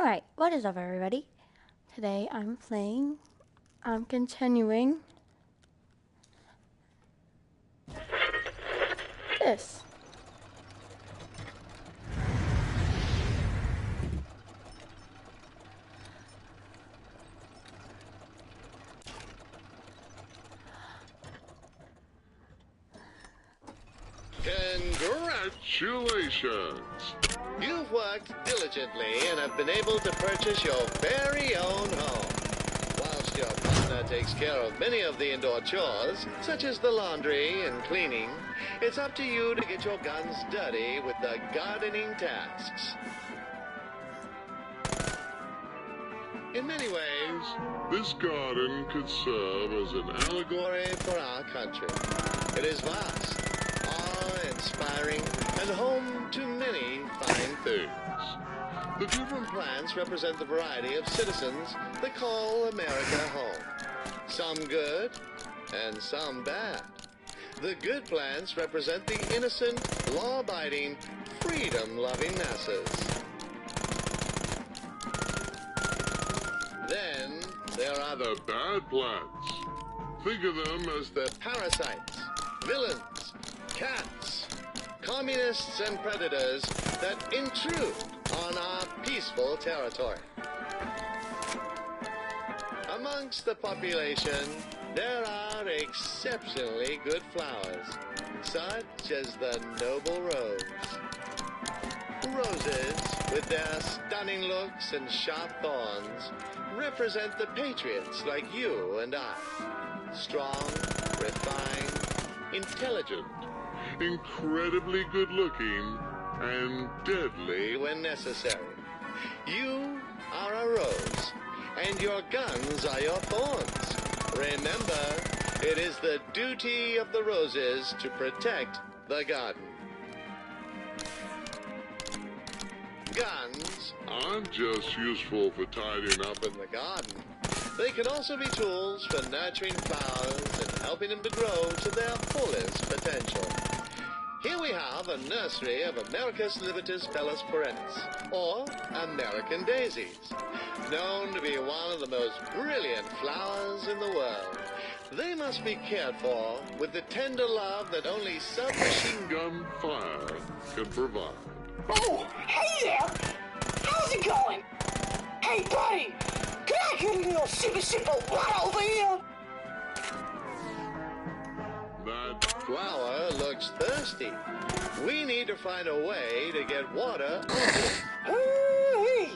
Alright, what is up everybody? Today I'm continuing this. Congratulations! You've worked diligently and have been able to purchase your very own home. Whilst your partner takes care of many of the indoor chores, such as the laundry and cleaning, it's up to you to get your guns dirty with the gardening tasks. In many ways, this garden could serve as an allegory for our country. It is vast, awe-inspiring, and home to many fine things. The different plants represent the variety of citizens that call America home. Some good, and some bad. The good plants represent the innocent, law-abiding, freedom-loving masses. Then, there are the bad plants. Think of them as the parasites, villains, cats, communists and predators that intrude on our peaceful territory. Amongst the population, there are exceptionally good flowers, such as the noble rose. Roses, with their stunning looks and sharp thorns, represent the patriots like you and I. Strong, refined, intelligent, incredibly good-looking, and deadly when necessary. You are a rose, and your guns are your thorns. Remember, it is the duty of the roses to protect the garden. Guns aren't just useful for tidying up in the garden. They can also be tools for nurturing flowers and helping them to grow to their fullest potential. Here we have a nursery of Americus Libitus Bellus Perennis, or American daisies, known to be one of the most brilliant flowers in the world. They must be cared for with the tender love that only submachine gun fire can provide. Oh, hey there! How's it going? Hey, buddy! Can I get a little sippy water over here? That flower looks thirsty. We need to find a way to get water out of it. Hey,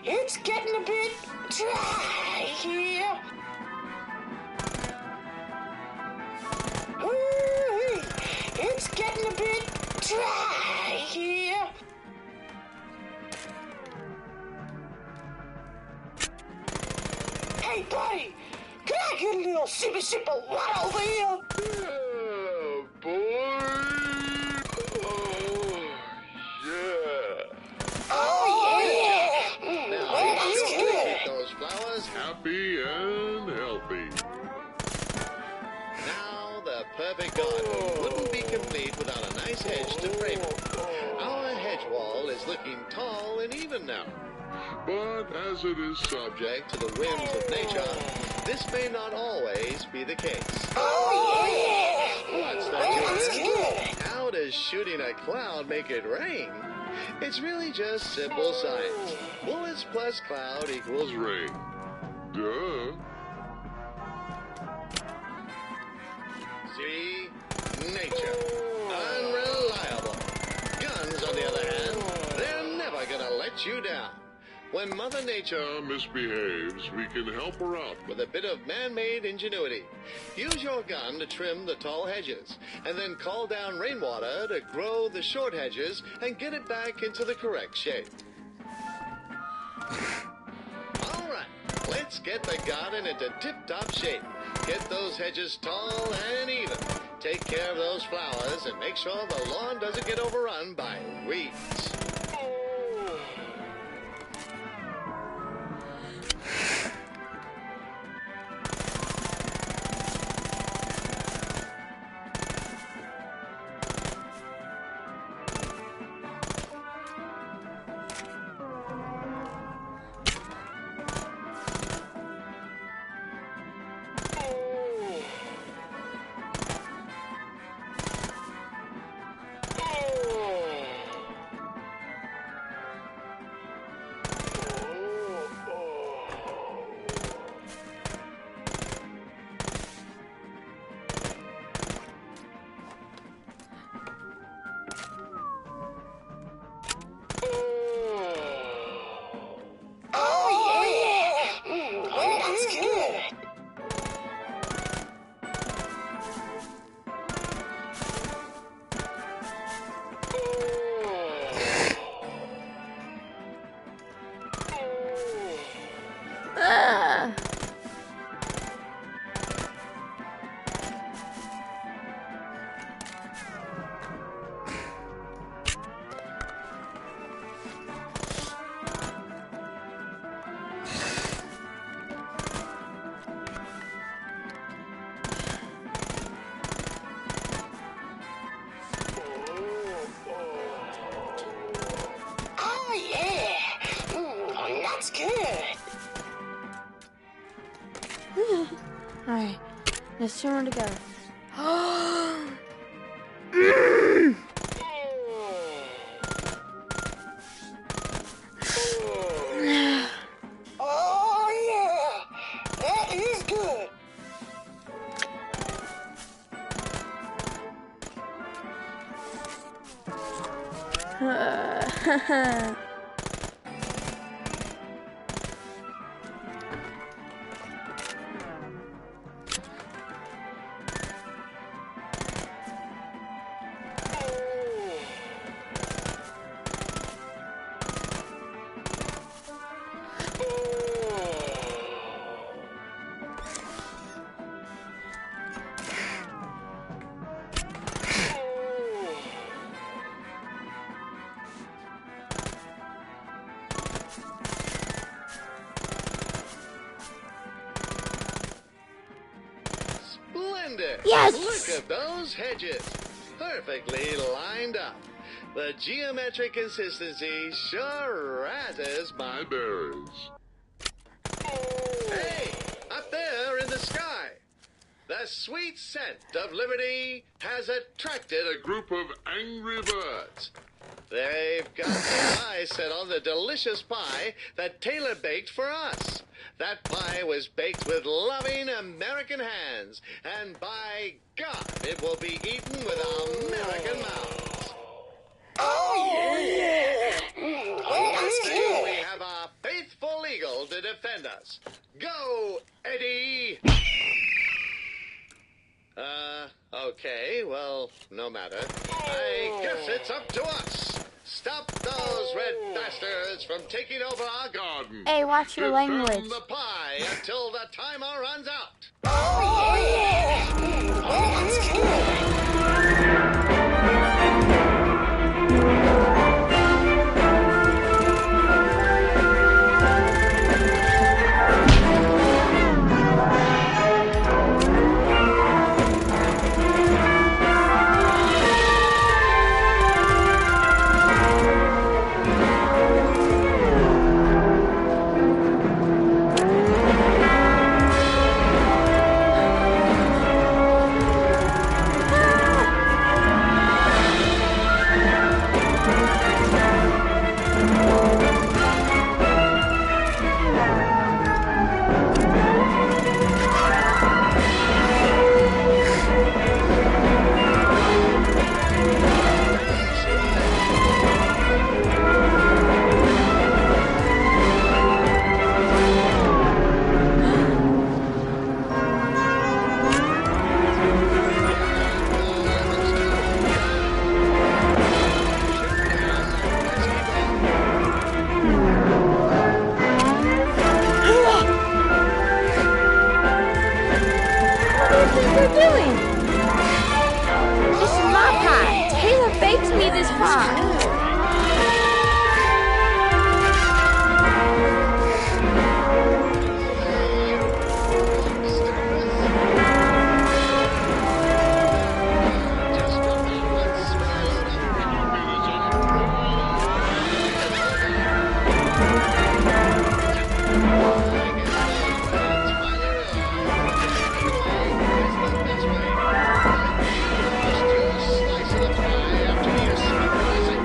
it's getting a bit dry here. Hey, it's getting a bit dry here. Hey, buddy, can I get a little sippy water over here? Oh, boy. Oh, yeah. Oh, yeah. Now, That's you good. keep those flowers happy and healthy. Now, the perfect garden wouldn't be complete without a nice hedge to frame it. Our hedge wall is looking tall and even now. But as it is subject to the whims of nature, this may not always be the case. Oh, yeah. What's That's that? good. How does shooting a cloud make it rain? It's really just simple science. Bullets plus cloud equals rain. Duh. See? Nature. Unreliable. Guns, on the other hand, they're never gonna let you down. When Mother Nature misbehaves, we can help her out with a bit of man-made ingenuity. Use your gun to trim the tall hedges, and then call down rainwater to grow the short hedges and get it back into the correct shape. All right, let's get the garden into tip-top shape. Get those hedges tall and even. Take care of those flowers and make sure the lawn doesn't get overrun by weeds. good. Ah. Oh, yeah. That's good. Alright, there's 2 more to go. Oh, yeah. That is good. Splendid! Yes! Look at those hedges. Perfectly lined up. The geometric consistency sure razzes my berries. Hey! Up there in the sky! The sweet scent of liberty has attracted a group of angry birds. They've got their eyes set on the delicious pie that Taylor baked for us. That pie was baked with loving American hands, and by God, it will be eaten with American mouths. Oh, yeah. That's Here good. we have our faithful eagle to defend us. Go, Eddie! Okay, well, no matter. I guess it's up to us. Stop those red bastards from taking over our garden. Hey, watch your Defend language. the pie until the timer runs out. Oh, yeah. That's good. They're doing? This is my pie. Taylor baked me this pie. Slice of the pie after you surprise and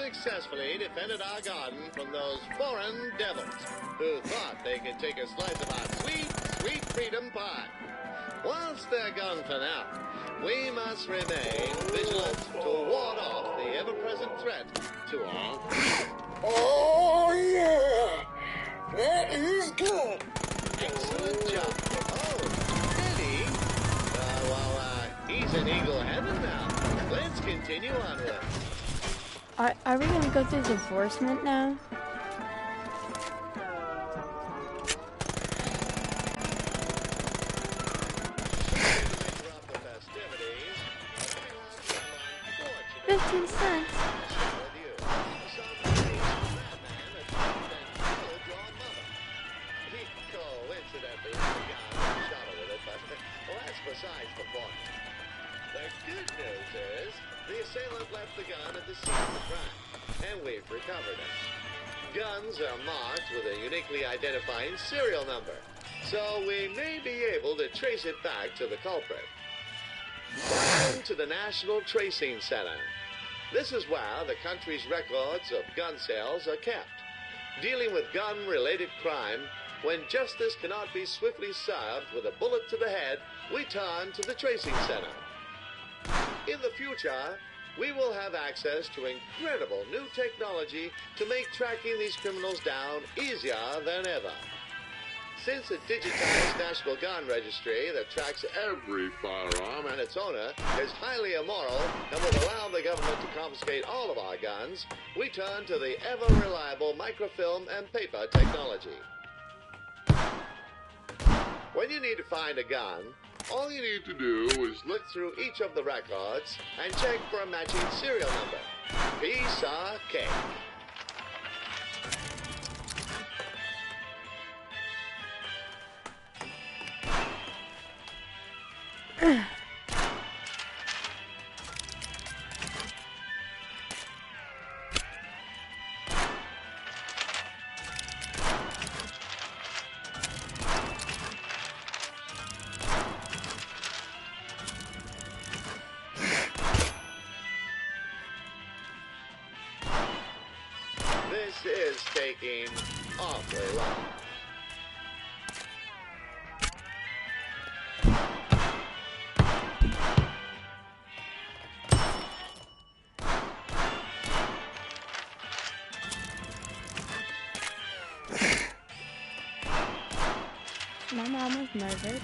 successfully defended our garden from those foreign devils who thought they could take a slice of our sweet, sweet freedom pie. Whilst they're gone for now, we must remain vigilant to ward off the ever-present threat to our... Oh, yeah. That is good. Excellent job. Oh, Eddie? He's in Eagle Heaven now. Let's continue onward. Are we gonna go through divorcement now? Interrupt the festivities. 15 cents. With you. Some madman attacked and killed your mother. He coincidentally shot her with it, but well, that's besides the point. The good news is the assailant left the gun at the scene of the crime, and we've recovered it. Guns are marked with a uniquely identifying serial number, so we may be able to trace it back to the culprit. Welcome to the National Tracing Center. This is where the country's records of gun sales are kept. Dealing with gun-related crime, when justice cannot be swiftly served with a bullet to the head, we turn to the Tracing Center. In the future, we will have access to incredible new technology to make tracking these criminals down easier than ever. Since a digitized National Gun Registry that tracks every firearm and its owner is highly immoral and would allow the government to confiscate all of our guns, we turn to the ever-reliable microfilm and paper technology. When you need to find a gun, all you need to do is look through each of the records and check for a matching serial number. Piece of cake. This is taking awfully long. My mom was murdered.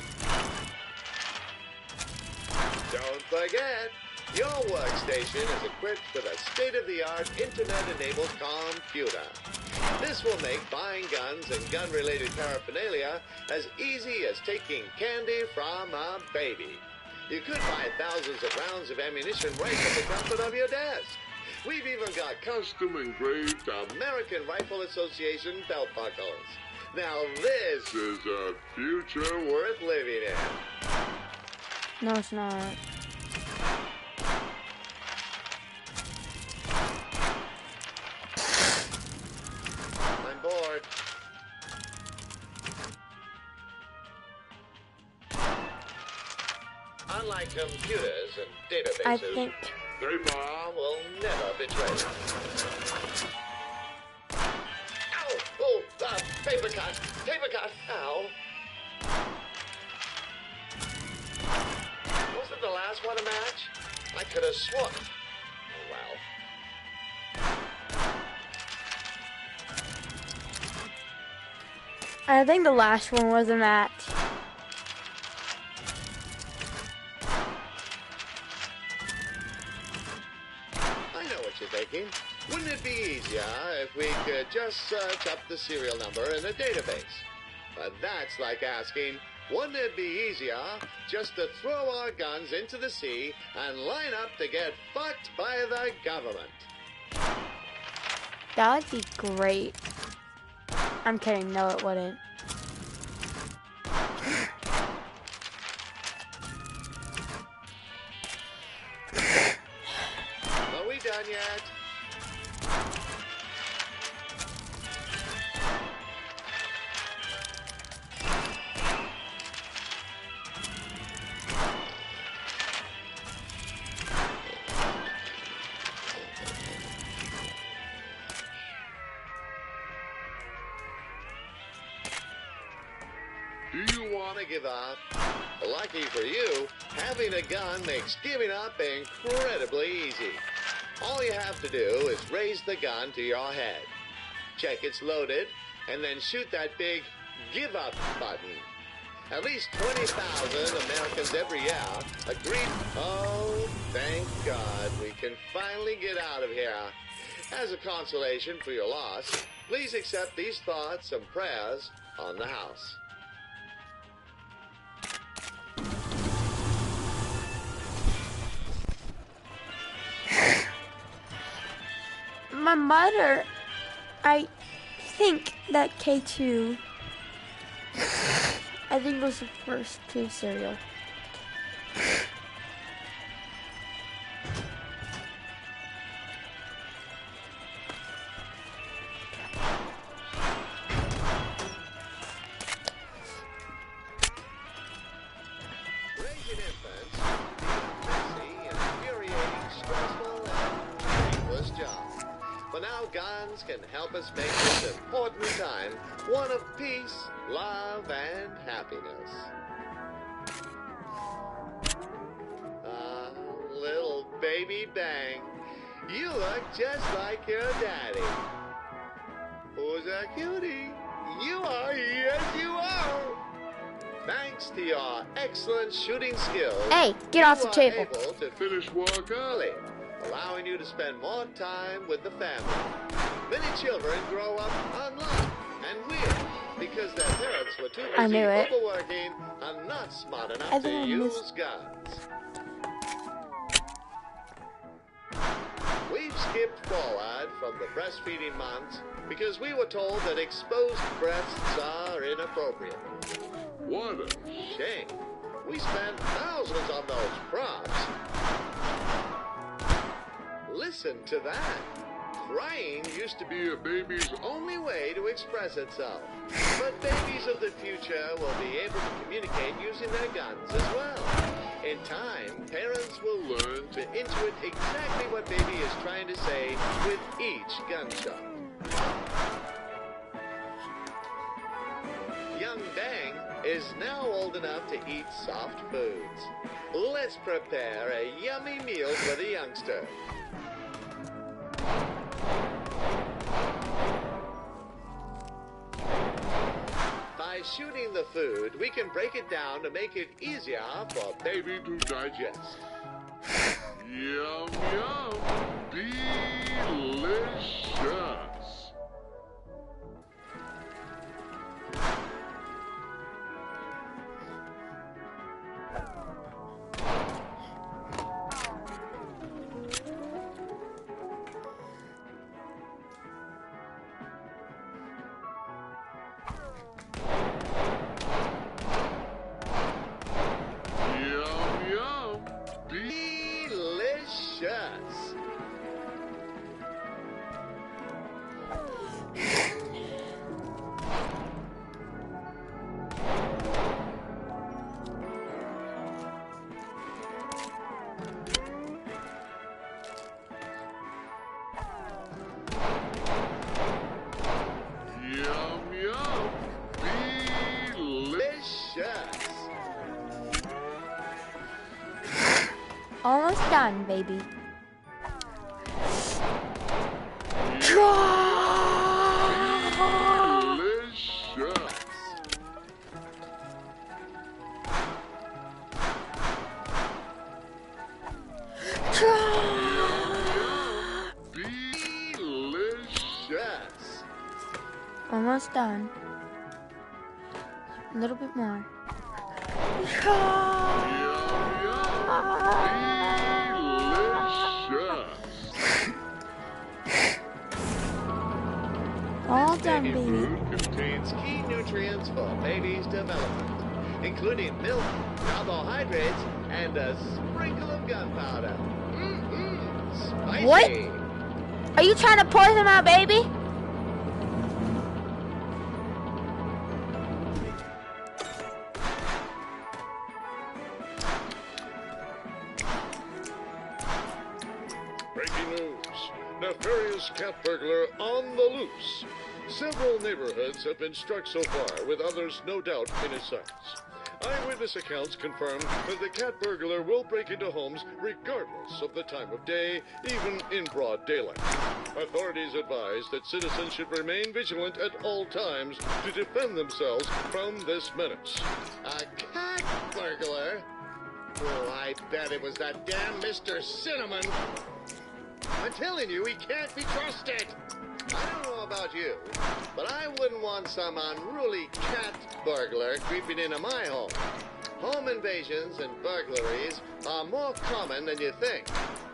Don't forget, your workstation is equipped with a state-of-the-art internet-enabled computer. This will make buying guns and gun-related paraphernalia as easy as taking candy from a baby. You could buy thousands of rounds of ammunition right from the comfort of your desk. We've even got custom-engraved American Rifle Association belt buckles. Now this is a future worth living in. No, it's not. I'm bored. Unlike computers and databases, I think paper will never betray. Ow! Oh, paper cut! Paper cut! Ow! Wasn't the last one a match? I could have sworn. Oh, well. I think the last one was a match. I know what you're thinking. Wouldn't it be easier if we could just search up the serial number in a database? But that's like asking, wouldn't it be easier just to throw our guns into the sea and line up to get fucked by the government? That would be great. I'm kidding. No, it wouldn't. Are we done yet? want to give up? Lucky for you, having a gun makes giving up incredibly easy. All you have to do is raise the gun to your head, check it's loaded, and then shoot that big give up button. At least 20,000 Americans every year agree. Oh, thank God we can finally get out of here. As a consolation for your loss, please accept these thoughts and prayers on the house. My mother, I think that K2, I think it was the first K cereal. Raising infants is a messy, infuriating, stressful, and painless job. But now guns can help us make this important time one of peace, love, and happiness. Little baby Bang, you look just like your daddy. Who's a cutie? You are, yes you are. Thanks to your excellent shooting skills, Hey, get off the you table. are able to finish work early, allowing you to spend more time with the family. Many children grow up unloved and weird because their parents were too I busy knew it. overworking and not smart I enough think to I use missed- guns. We've skipped forward from the breastfeeding months because we were told that exposed breasts are inappropriate. What a shame. We spent thousands on those props. Listen to that. Crying used to be a baby's only way to express itself. But babies of the future will be able to communicate using their guns as well. In time, parents will learn to intuit exactly what baby is trying to say with each gunshot. Young Bang is now old enough to eat soft foods. Let's prepare a yummy meal for the youngster. By shooting the food, we can break it down to make it easier for baby to digest. Yum, yum. Delicious. Yum, yum. Delicious. Yum, yum. Delicious. Almost done, baby. Delicious. Delicious. Almost done. A little bit more. Delicious. All done, Baby baby. food contains key nutrients for baby's development, including milk, carbohydrates, and a sprinkle of gunpowder. Spicy. What? Are you trying to poison my baby? Breaking news. Nefarious cat burglar on the loose. Several neighborhoods have been struck so far, with others no doubt in his sights. Eyewitness accounts confirm that the cat burglar will break into homes regardless of the time of day, even in broad daylight. Authorities advise that citizens should remain vigilant at all times to defend themselves from this menace. A cat burglar? Oh, I bet it was that damn Mr. Cinnamon. I'm telling you, he can't be trusted. I don't know about you, but I wouldn't want some unruly cat burglar creeping into my home. Home invasions and burglaries are more common than you think.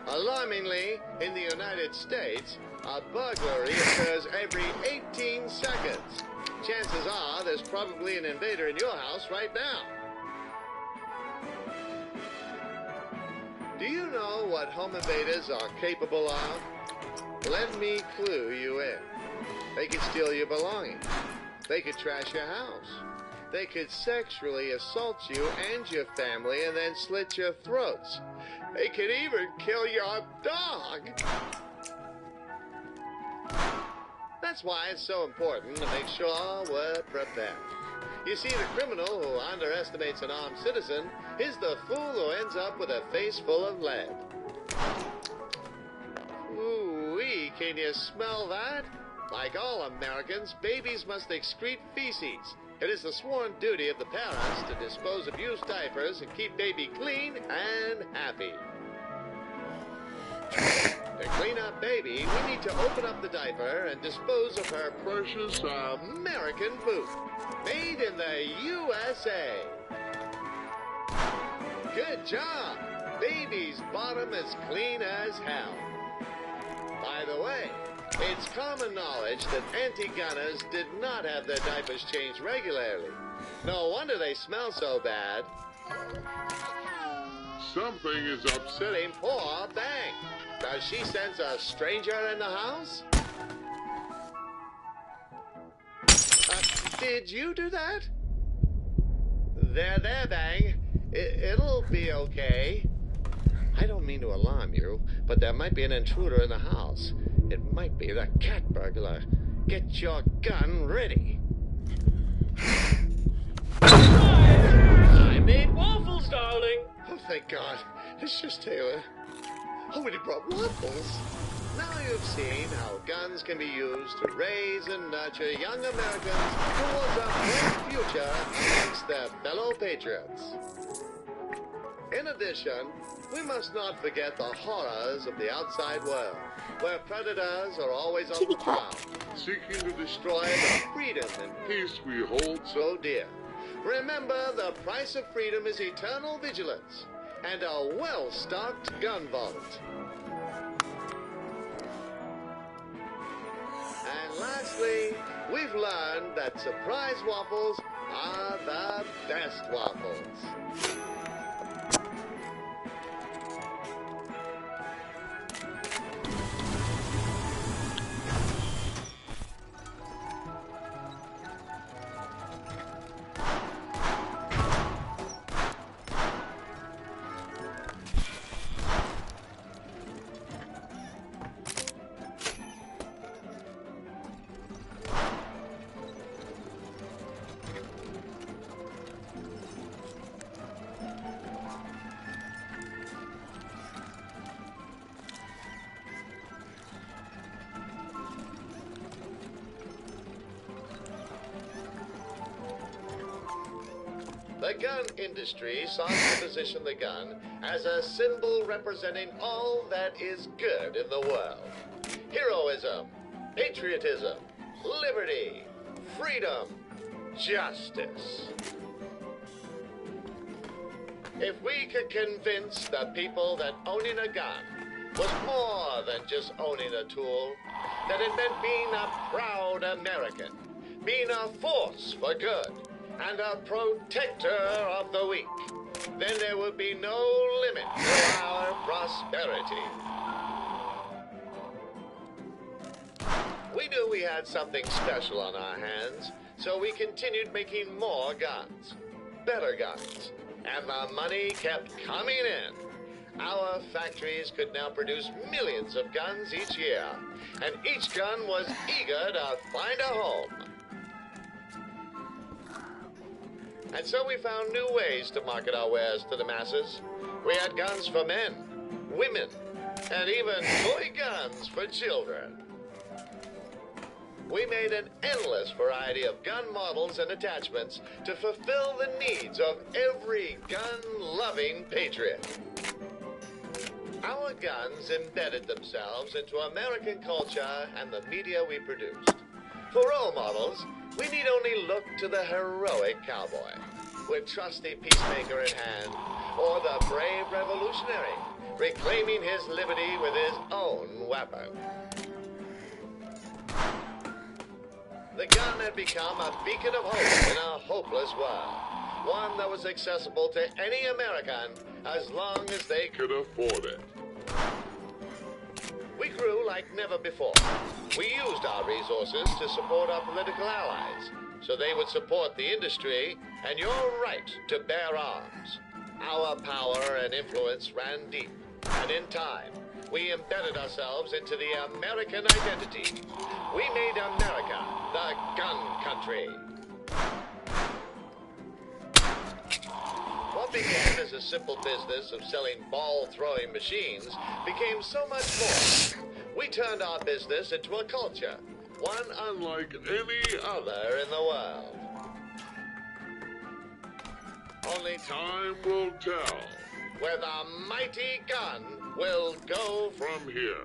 Alarmingly, in the United States, a burglary occurs every 18 seconds. Chances are there's probably an invader in your house right now. Do you know what home invaders are capable of? Let me clue you in. They could steal your belongings. They could trash your house. They could sexually assault you and your family and then slit your throats. They could even kill your dog. That's why it's so important to make sure we're prepared. You see, the criminal who underestimates an armed citizen is the fool who ends up with a face full of lead. Ooh-wee, can you smell that? Like all Americans, babies must excrete feces. It is the sworn duty of the parents to dispose of used diapers and keep baby clean and happy. To clean up baby, we need to open up the diaper and dispose of her precious American poop. Made in the USA. Good job. Baby's bottom is clean as hell. By the way, it's common knowledge that anti-gunners did not have their diapers changed regularly. No wonder they smell so bad. Something is Upsetting poor Bang. Does she sense a stranger in the house? Did you do that? There, Bang. It'll be okay. I don't mean to alarm you, but there might be an intruder in the house. It might be the cat burglar. Get your gun ready. I made waffles, darling. Oh, thank God. It's just Taylor. Oh, and he brought waffles. Now you've seen how guns can be used to raise and nurture young Americans towards a bright future amongst their fellow patriots. In addition, we must not forget the horrors of the outside world, where predators are always on the prowl, seeking to destroy the freedom and peace we hold so dear. Remember, the price of freedom is eternal vigilance and a well-stocked gun vault. And lastly, we've learned that surprise waffles are the best waffles. The gun industry sought to position the gun as a symbol representing all that is good in the world. Heroism, patriotism, liberty, freedom, justice. If we could convince the people that owning a gun was more than just owning a tool, that it meant being a proud American, being a force for good, and a protector of the weak, then there would be no limit to our prosperity. We knew we had something special on our hands, so we continued making more guns, better guns, and the money kept coming in. Our factories could now produce millions of guns each year, and each gun was eager to find a home. And so we found new ways to market our wares to the masses. We had guns for men, women, and even toy guns for children. We made an endless variety of gun models and attachments to fulfill the needs of every gun-loving patriot. Our guns embedded themselves into American culture and the media we produced. For role models, we need only look to the heroic cowboy, with trusty peacemaker in hand, or the brave revolutionary, reclaiming his liberty with his own weapon. The gun had become a beacon of hope in a hopeless world, one that was accessible to any American as long as they could afford it. We grew like never before. We used our resources to support our political allies, so they would support the industry and your right to bear arms. Our power and influence ran deep, and in time, we embedded ourselves into the American identity. We made America the gun country. What began as a simple business of selling ball-throwing machines became so much more. We turned our business into a culture, one unlike any other in the world. Only time will tell where the mighty gun will go from here.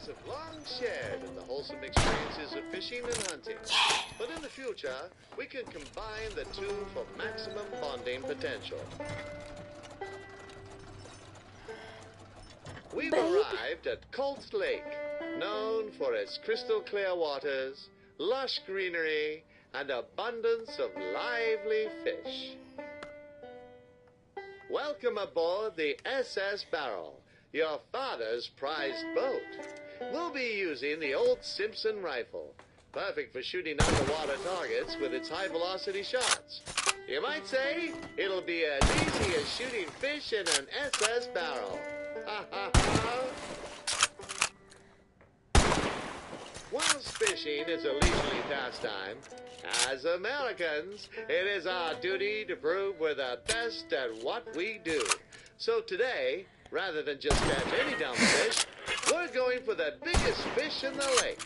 Have long shared in the wholesome experiences of fishing and hunting. But in the future, we can combine the two for maximum bonding potential. We've arrived at Colt Lake, known for its crystal clear waters, lush greenery, and abundance of lively fish. Welcome aboard the SS Barrel, your father's prized boat. We'll be using the old Simpson rifle, perfect for shooting underwater targets with its high-velocity shots. You might say it'll be as easy as shooting fish in an SS Barrel. Ha ha ha! Whilst fishing is a leisurely pastime, as Americans, it is our duty to prove we're the best at what we do. So today, rather than just catch any dumb fish, we're going for the biggest fish in the lake.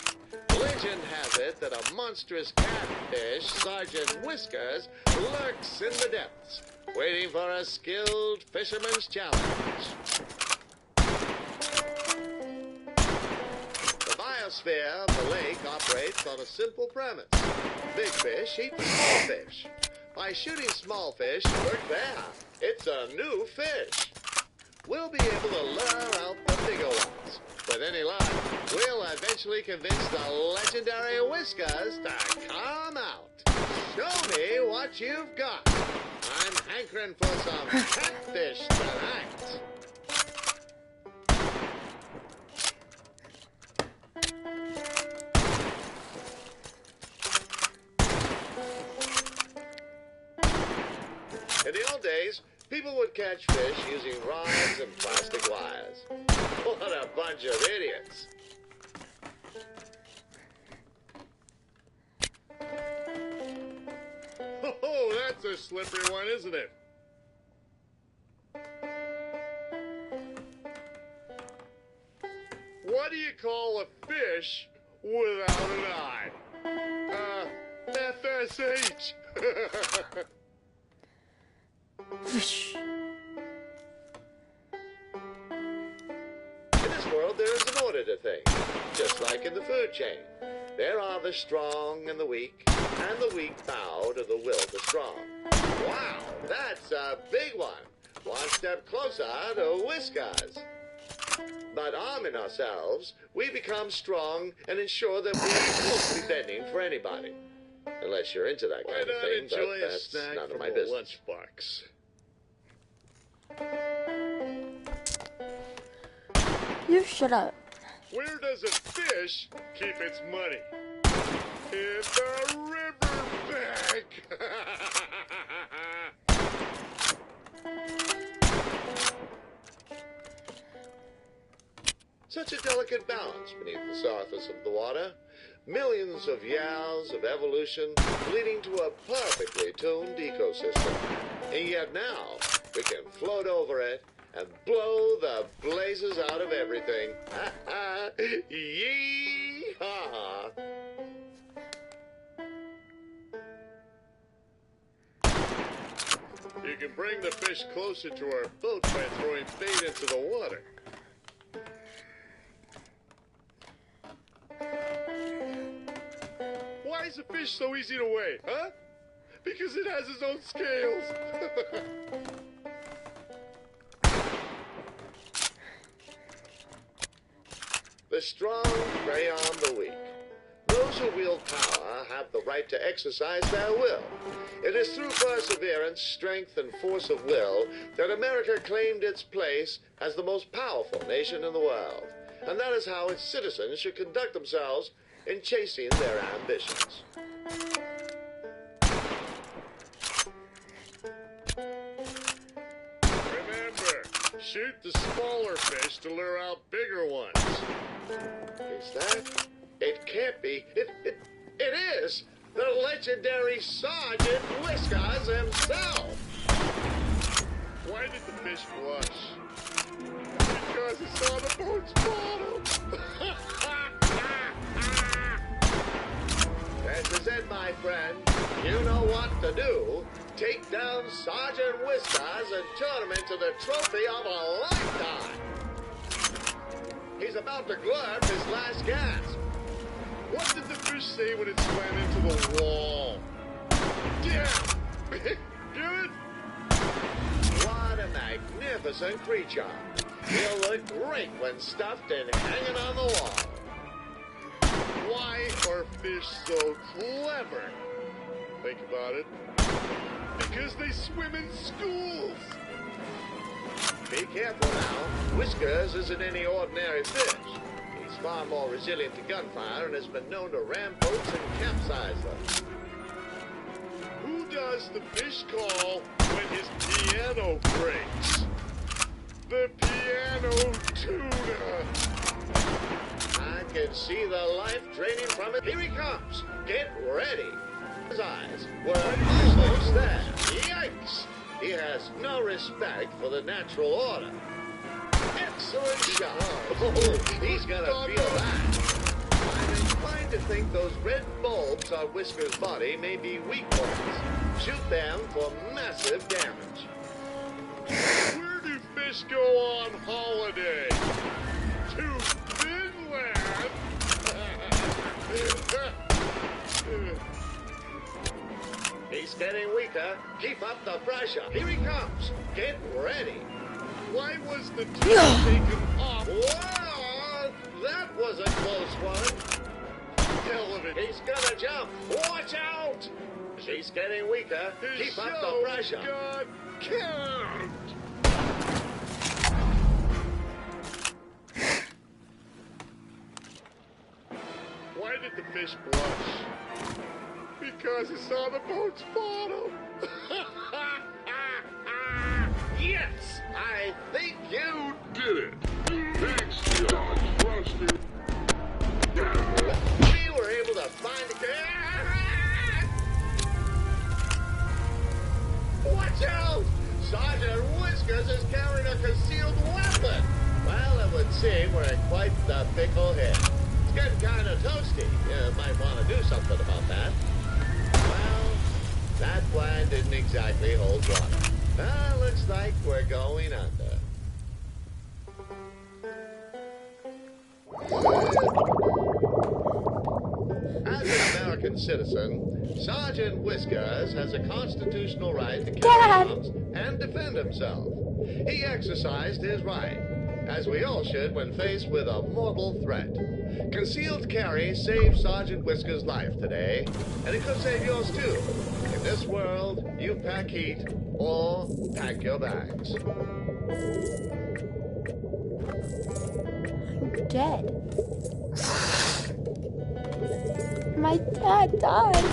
Legend has it that a monstrous catfish, Sergeant Whiskers, lurks in the depths, waiting for a skilled fisherman's challenge. The biosphere of the lake operates on a simple premise. Big fish eat the small fish. By shooting small fish, look there, it's a new fish. We'll be able to lure out the bigger ones. With any luck, we'll eventually convince the legendary Whiskers to come out. Show me what you've got. I'm hankering for some catfish tonight. In the old days, people would catch fish using rods and plastic wires. What a bunch of idiots. Oh, that's a slippery one, isn't it? What do you call a fish without an eye? FSH. Whoosh. In this world, there is an order to things, just like in the food chain. There are the strong and the weak bow to the will of the strong. Wow, that's a big one. One step closer to Whiskers. But arming ourselves, we become strong and ensure that we won't be bending for anybody. Unless you're into that Why kind of not thing, enjoy but a that's snack none of from my a business. lunchbox? You shut up. Where does a fish keep its money? In the riverbank! Such a delicate balance beneath the surface of the water. Millions of years of evolution leading to a perfectly tuned ecosystem. And yet now, we can float over it and blow the blazes out of everything. Yee-haw! You can bring the fish closer to our boat by throwing bait into the water. Why is a fish so easy to weigh, huh? Because it has its own scales. The strong prey on the weak. Those who wield power have the right to exercise their will. It is through perseverance, strength, and force of will that America claimed its place as the most powerful nation in the world. And that is how its citizens should conduct themselves in chasing their ambitions. Remember, shoot the smaller fish to lure out bigger ones. Is that? It can't be. It is! The legendary Sergeant Whiskers himself! Why did the fish blush? Because he saw the boat's bottom. This is it, my friend. You know what to do. Take down Sergeant Whiskers and turn him into the trophy of a lifetime. He's about to glurp his last gasp. What did the fish say when it swam into the wall? Yeah! Good? What a magnificent creature. He'll look great when stuffed and hanging on the wall. Why are fish so clever? Think about it. Because they swim in schools. Be careful now. Whiskers isn't any ordinary fish. He's far more resilient to gunfire and has been known to ram boats and capsize them. Who does the fish call when his piano breaks? The piano tuna. I can see the life draining from it. Here he comes. Get ready. His eyes were almost there. Yikes! He has no respect for the natural order. Excellent shot. Oh, he's gonna feel that. I'm inclined to think those red bulbs on Whiskers' body may be weak points. Shoot them for massive damage. Where do fish go on holiday? To Finland! He's getting weaker. Keep up the pressure. Here he comes. Get ready. Why was the tuna taken off? Whoa! That was a close one. Television. He's gonna jump. Watch out! She's getting weaker. His Keep up show the pressure. got killed. Why did the fish blush? Because he saw the boat's bottom. Yes! I think you Did it. Thanks, George. Trust you. we were able to find Watch out! Sergeant Whiskers is carrying a concealed weapon. Well, it would seem we're in quite the pickle here. It's getting kind of toasty. You might want to do something about that. Well, that plan didn't exactly hold water. Looks like we're going under. As an American citizen, Sergeant Whiskers has a constitutional right to carry Dad! arms and defend himself. He exercised his right, as we all should when faced with a mortal threat. Concealed carry saved Sergeant Whisker's life today, and it could save yours too. In this world, you pack heat or pack your bags. I'm dead. My dad died.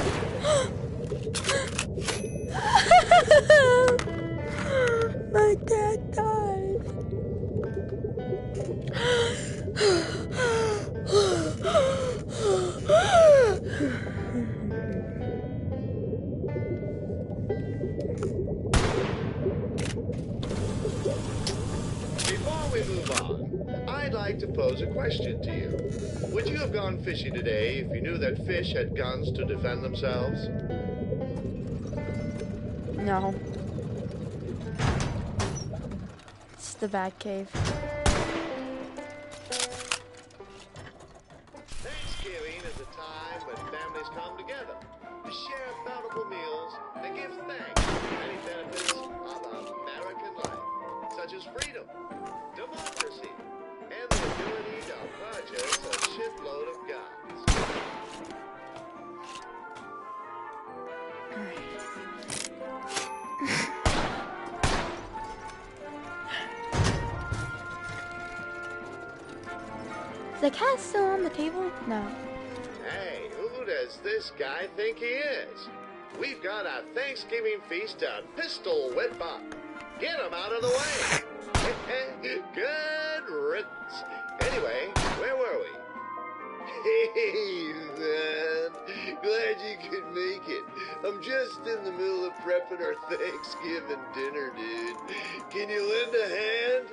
My dad died. Before we move on, I'd like to pose a question to you. Would you have gone fishing today if you knew that fish had guns to defend themselves? No. It's the Batcave. Thanksgiving is a time when families come together to share bountiful meals and give thanks for the many benefits of American life, such as freedom, democracy, and the ability to purchase a shitload of guns. Is the cat still on the table? No. Hey, who does this guy think he is? We've got a Thanksgiving feast on Pistol Whip Up. Get him out of the way. Good riddance. Anyway, where were we? Hey, man. Glad you could make it. I'm just in the middle of prepping our Thanksgiving dinner, dude. Can you lend a hand?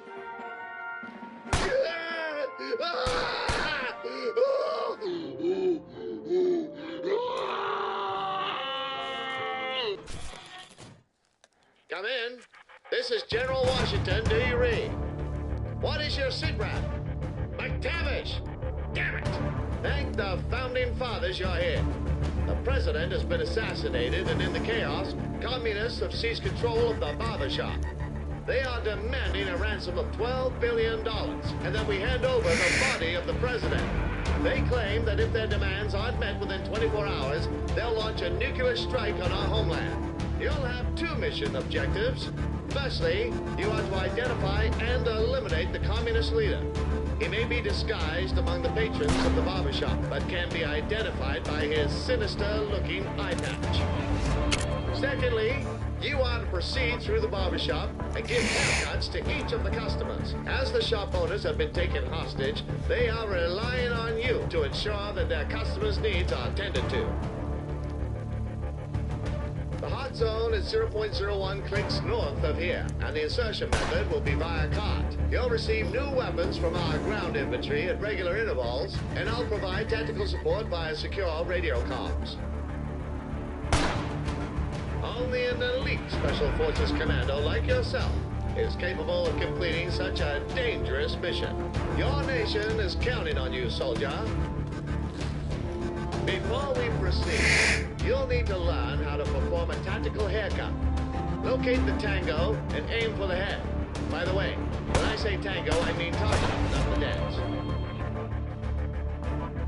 Come in. This is General Washington. Do you read? What is your sit rep? McTavish! Damn it! Thank the founding fathers you're here. The president has been assassinated, and in the chaos, communists have seized control of the barbershop. They are demanding a ransom of $12 billion, and that we hand over the body of the president. They claim that if their demands aren't met within 24 hours, they'll launch a nuclear strike on our homeland. You'll have two mission objectives. Firstly, you are to identify and eliminate the communist leader. He may be disguised among the patrons of the barbershop, but can be identified by his sinister-looking eye patch. Secondly, you are to proceed through the barbershop and give haircuts to each of the customers. As the shop owners have been taken hostage, they are relying on you to ensure that their customers' needs are attended to. The hot zone is 0.01 clicks north of here, and the insertion method will be via cart. You'll receive new weapons from our ground infantry at regular intervals, and I'll provide tactical support via secure radio comms. Only an elite Special Forces commando like yourself is capable of completing such a dangerous mission. Your nation is counting on you, soldier. Before we proceed, you'll need to learn how to perform a tactical haircut. Locate the tango and aim for the head. By the way, when I say tango, I mean target, not the dance.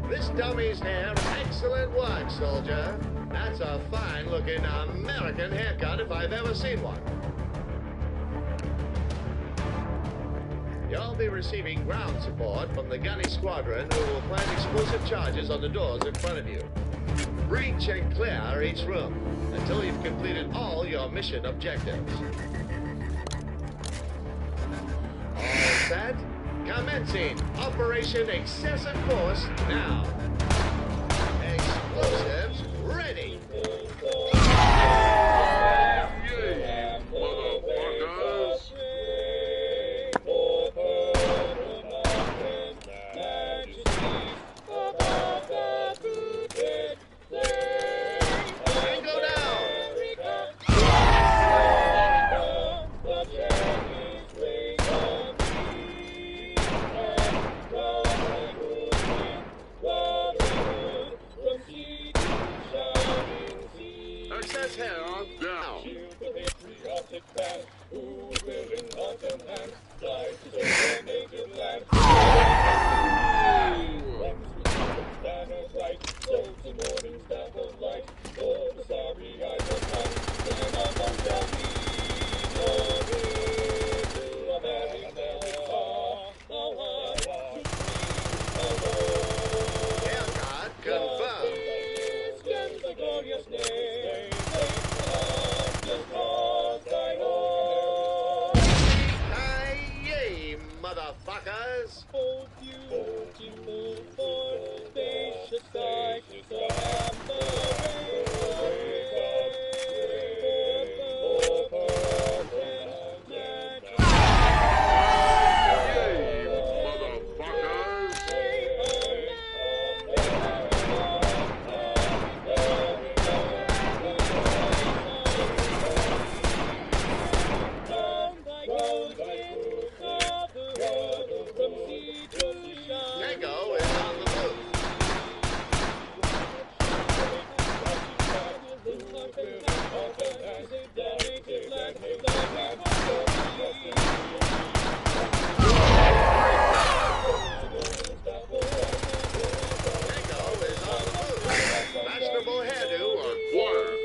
This dummy's hair, excellent work, soldier. That's a fine-looking American haircut if I've ever seen one. You'll be receiving ground support from the gunny squadron who will plant explosive charges on the doors in front of you. Breach and clear each room until you've completed all your mission objectives. All set? Commencing Operation Excessive Force now. Explosives ready. Yeah, motherfuckers. Tango down. Access hair down. motherfuckers! Oh, beautiful for spacious sight, so am the Tango is on the move. Tango is on the move. Fashionable hairdo acquired.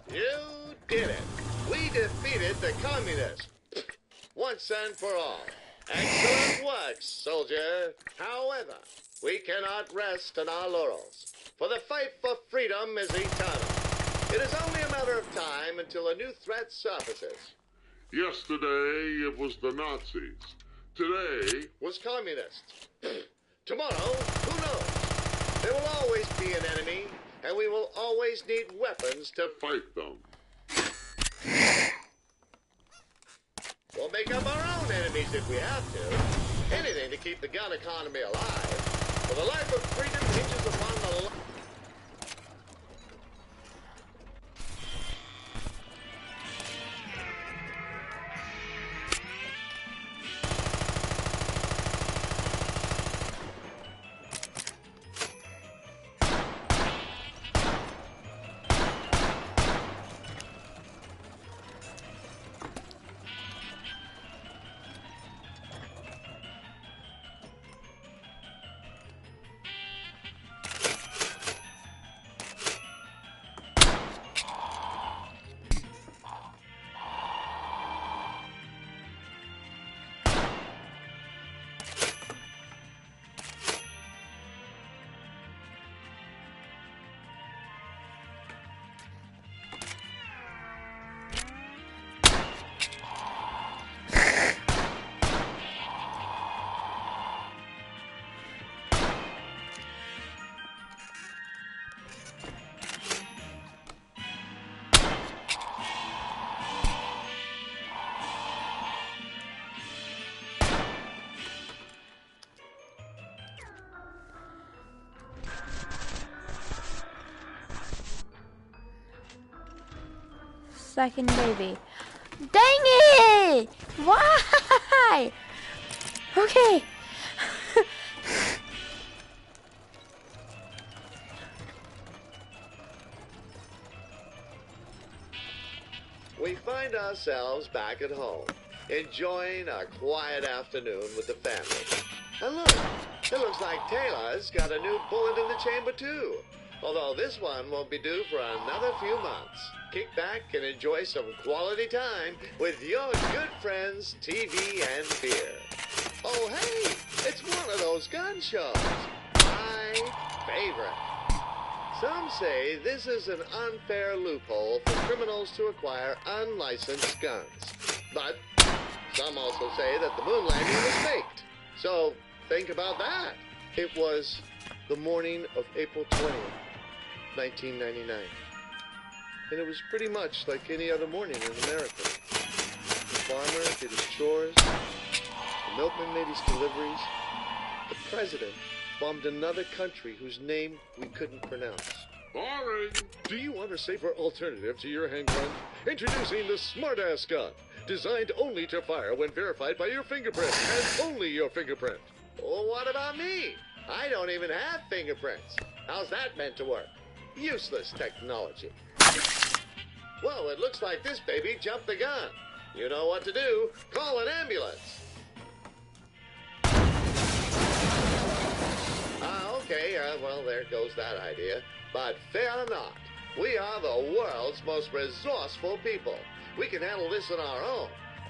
You did it. We defeated the communists. Once and for all. Excellent work, soldier. However, we cannot rest on our laurels, for the fight for freedom is eternal. It is only a matter of time until a new threat surfaces. Yesterday it was the Nazis. Today, Was communists. Tomorrow, who knows? There will always be an enemy, and we will always need weapons to fight them. We'll make up our own enemies if we have to. Anything to keep the gun economy alive. For the life of freedom hinges upon the Second baby. Dang it! Why? Okay. We find ourselves back at home, enjoying a quiet afternoon with the family. And look, it looks like Taylor's got a new bullet in the chamber too. Although this one won't be due for another few months. Kick back and enjoy some quality time with your good friends, TV and beer. Oh hey, it's one of those gun shows. My favorite. Some say this is an unfair loophole for criminals to acquire unlicensed guns. But some also say that the moon landing was faked. So think about that. It was the morning of April 20th, 1999. And it was pretty much like any other morning in America. The farmer did his chores, the milkman made his deliveries, the president bombed another country whose name we couldn't pronounce. Boring. Do you want a safer alternative to your handgun? Introducing the Smartass gun, designed only to fire when verified by your fingerprint, and only your fingerprint. Well, what about me? I don't even have fingerprints. How's that meant to work? Useless technology. Well, it looks like this baby jumped the gun. You know what to do. Call an ambulance. Okay, well, there goes that idea. But fear not. We are the world's most resourceful people. We can handle this on our own.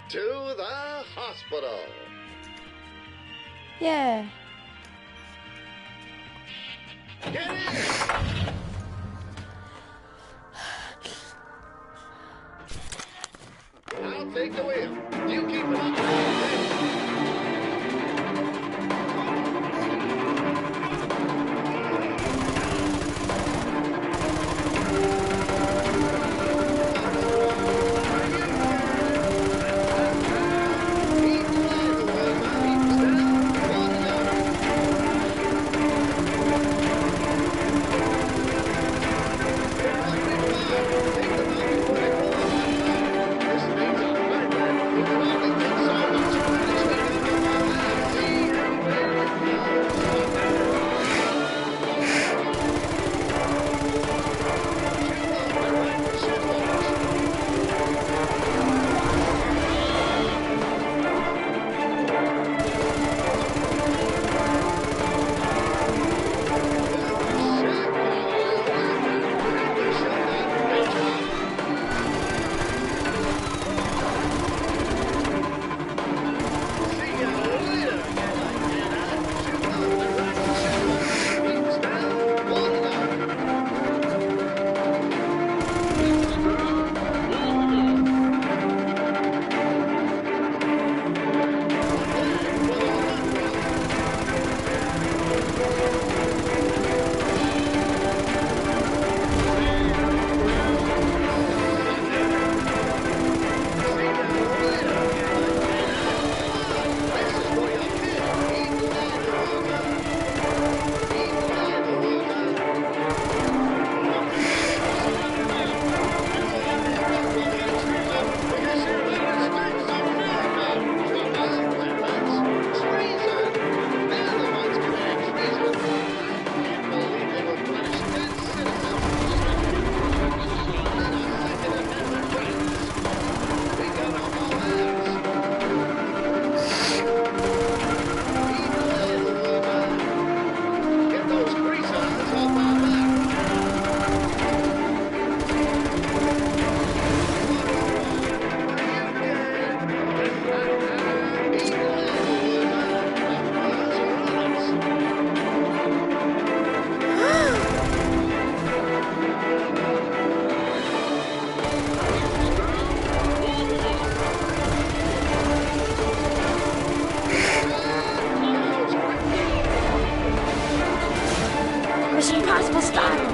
To the hospital. Yeah. Get in! I'll take the wheel. You keep it up. Mission Impossible style.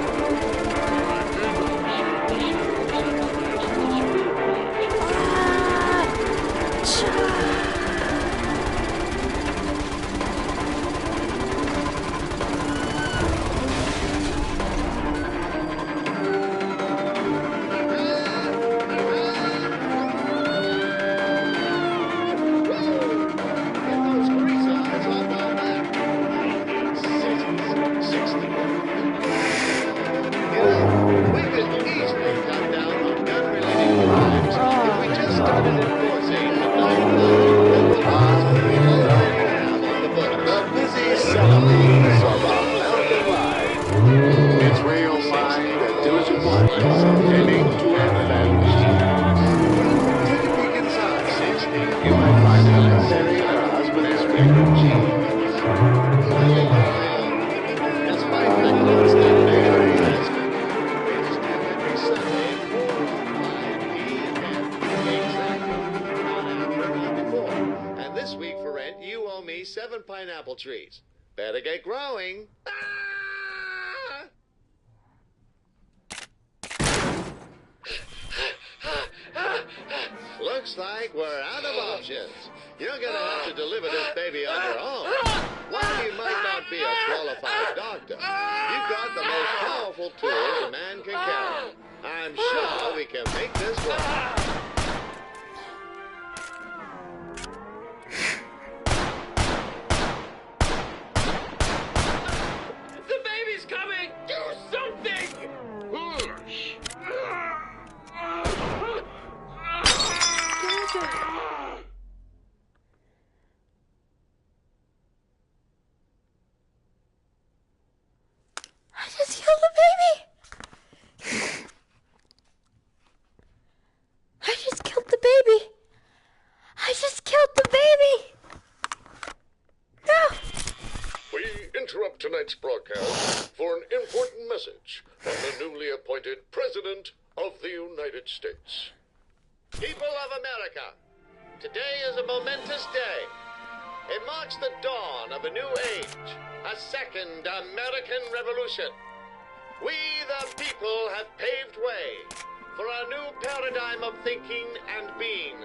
It's real mind that do as you want. Aiming to advantage. Take a peek inside. You might find out that Sarah and her husband is favorite cheese. That's my McDonald's that Mary has been. Every Sunday, 4, 5 p.m. Exactly. Not after, not before. And this week for rent, you owe me 7 pineapple trees. Better get growing. Looks like we're out of options. You're gonna have to deliver this baby on your own. While you might not be a qualified doctor, you've got the most powerful tools a man can carry. I'm sure we can make this work. The baby's coming! Do something! Push! I just killed the baby! tonight's broadcast for an important message from the newly appointed President of the United States. People of America, today is a momentous day. It marks the dawn of a new age, a second American Revolution. We, the people, have paved way for a new paradigm of thinking and being,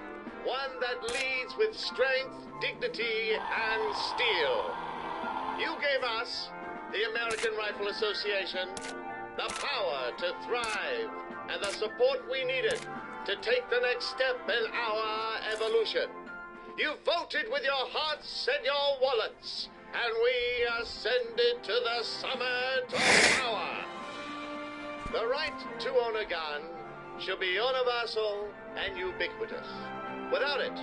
one that leads with strength, dignity, and steel. You gave us, the American Rifle Association, the power to thrive and the support we needed to take the next step in our evolution. You voted with your hearts and your wallets, and we ascended to the summit of power. The right to own a gun should be universal and ubiquitous. Without it,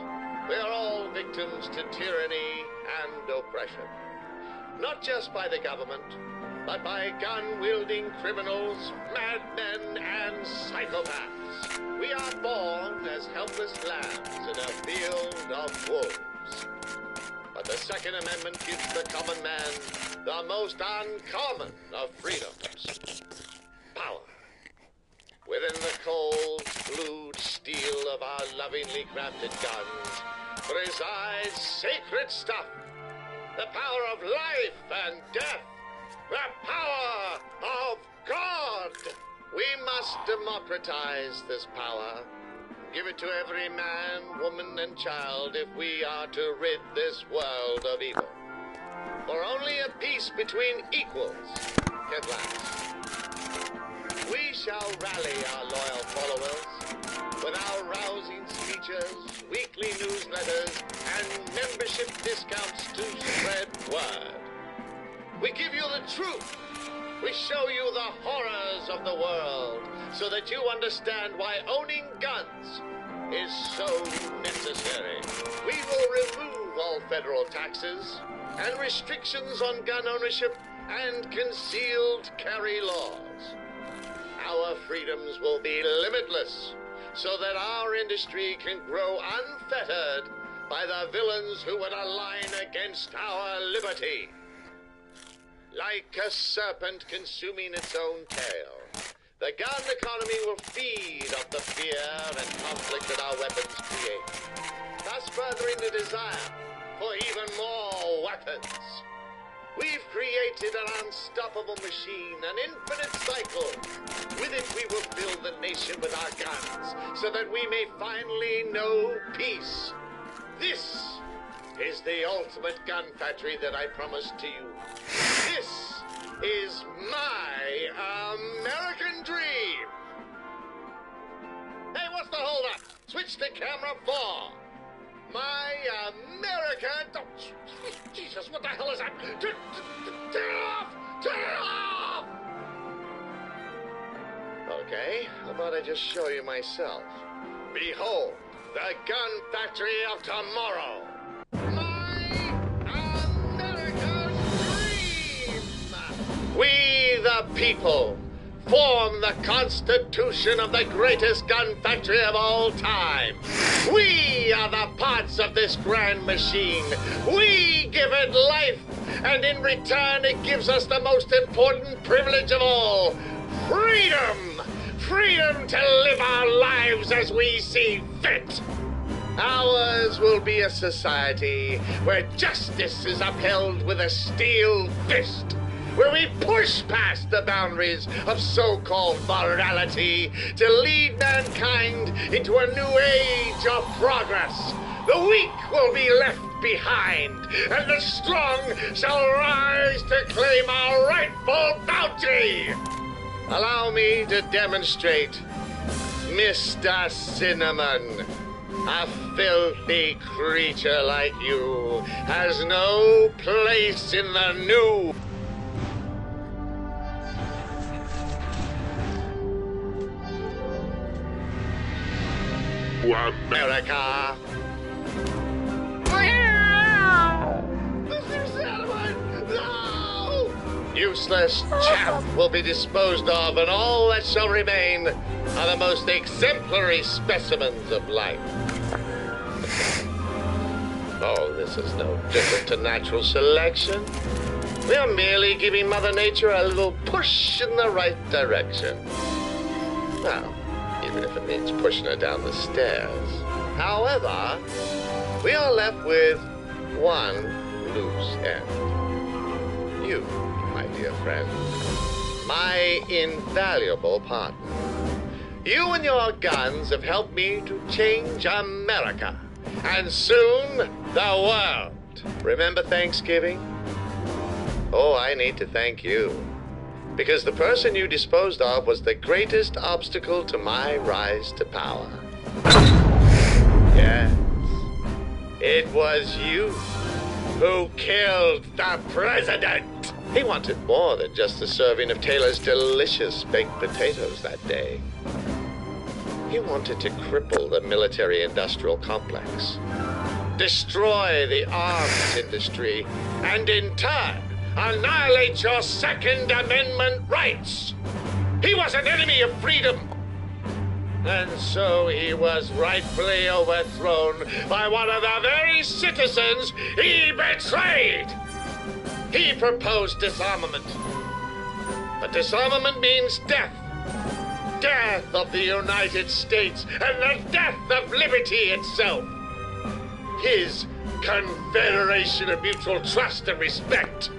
we are all victims to tyranny and oppression. Not just by the government, but by gun-wielding criminals, madmen, and psychopaths. We are born as helpless lambs in a field of wolves. But the Second Amendment gives the common man the most uncommon of freedoms. Power. Within the cold, blued steel of our lovingly crafted guns resides sacred stuff. The power of life and death. The power of God. We must democratize this power. Give it to every man, woman, and child if we are to rid this world of evil. For only a peace between equals can last. We shall rally our loyal followers with our rousing speeches, weekly newsletters, and membership discounts to spread word. We give you the truth. We show you the horrors of the world so that you understand why owning guns is so necessary. We will remove all federal taxes and restrictions on gun ownership and concealed carry laws. Our freedoms will be limitless so that our industry can grow unfettered by the villains who would align against our liberty. Like a serpent consuming its own tail, the gun economy will feed off the fear and conflict that our weapons create, thus furthering the desire for even more weapons. We've created an unstoppable machine, an infinite cycle. With it we will fill the nation with our guns, so that we may finally know peace. This is the ultimate gun factory that I promised to you. This is my American dream. Hey, what's the holdup? Switch to camera 4. My American... Oh, Jesus, what the hell is that? Turn it off! Turn it off! Okay, how about I just show you myself? Behold, the gun factory of tomorrow. We, the people, form the constitution of the greatest gun factory of all time. We are the parts of this grand machine. We give it life, and in return it gives us the most important privilege of all, freedom. Freedom to live our lives as we see fit. Ours will be a society where justice is upheld with a steel fist, where we push past the boundaries of so-called morality to lead mankind into a new age of progress. The weak will be left behind, and the strong shall rise to claim our rightful bounty. Allow me to demonstrate, Mr. Cinnamon. A filthy creature like you has no place in the new. America. Mr. Cinnamon, no! Useless chaff will be disposed of, and all that shall remain are the most exemplary specimens of life. Oh, this is no different to natural selection. We are merely giving Mother Nature a little push in the right direction. Well, even if it means pushing her down the stairs. However, we are left with one loose end. You, my dear friend. My invaluable partner. You and your guns have helped me to change America. And soon, the world. Remember Thanksgiving? Oh, I need to thank you. Because the person you disposed of was the greatest obstacle to my rise to power. Yes, it was you who killed the president. He wanted more than just a serving of Taylor's delicious baked potatoes that day. He wanted to cripple the military-industrial complex, destroy the arms industry, and in turn, annihilate your Second Amendment rights. He was an enemy of freedom. And so he was rightfully overthrown by one of the very citizens he betrayed. He proposed disarmament. But disarmament means death. Death of the United States and the death of liberty itself. His Confederation of Mutual Trust and Respect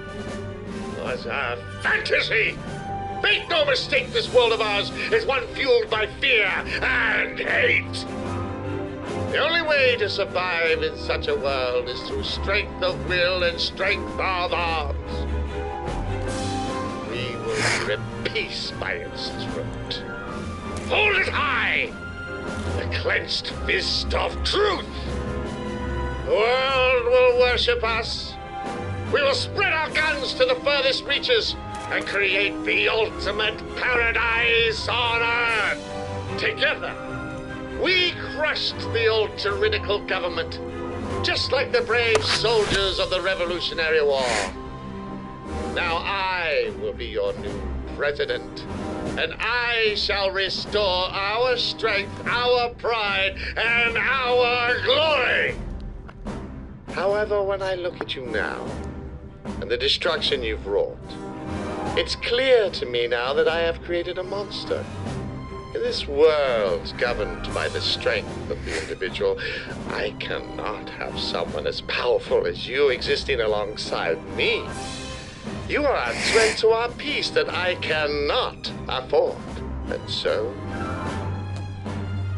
was a fantasy. Make no mistake, this world of ours is one fueled by fear and hate. The only way to survive in such a world is through strength of will and strength of arms. We will grip peace by its throat. Hold it high! The clenched fist of truth. The world will worship us. We will spread our guns to the furthest reaches and create the ultimate paradise on Earth. Together, we crushed the old tyrannical government, just like the brave soldiers of the Revolutionary War. Now I will be your new president, and I shall restore our strength, our pride, and our glory. However, when I look at you now, and the destruction you've wrought, it's clear to me now that I have created a monster. In this world governed by the strength of the individual, I cannot have someone as powerful as you existing alongside me. You are a threat to our peace that I cannot afford. And so,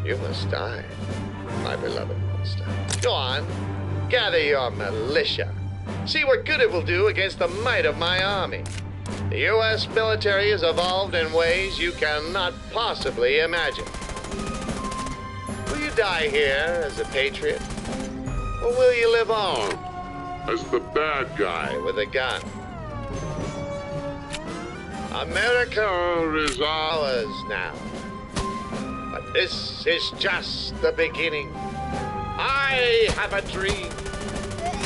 you must die, my beloved monster. Go on, gather your militia. See what good it will do against the might of my army. The U.S. military has evolved in ways you cannot possibly imagine. Will you die here as a patriot? Or will you live on As the bad guy. with a gun? America is ours now. But this is just the beginning. I have a dream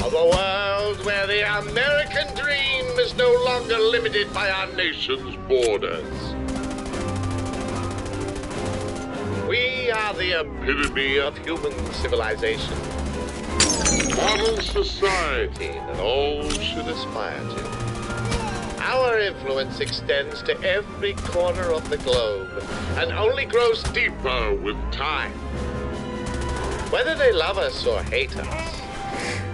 of a world where the American dream is no longer limited by our nation's borders. We are the epitome of human civilization. Model society. That all should aspire to. Our influence extends to every corner of the globe and only grows deeper with time. Whether they love us or hate us,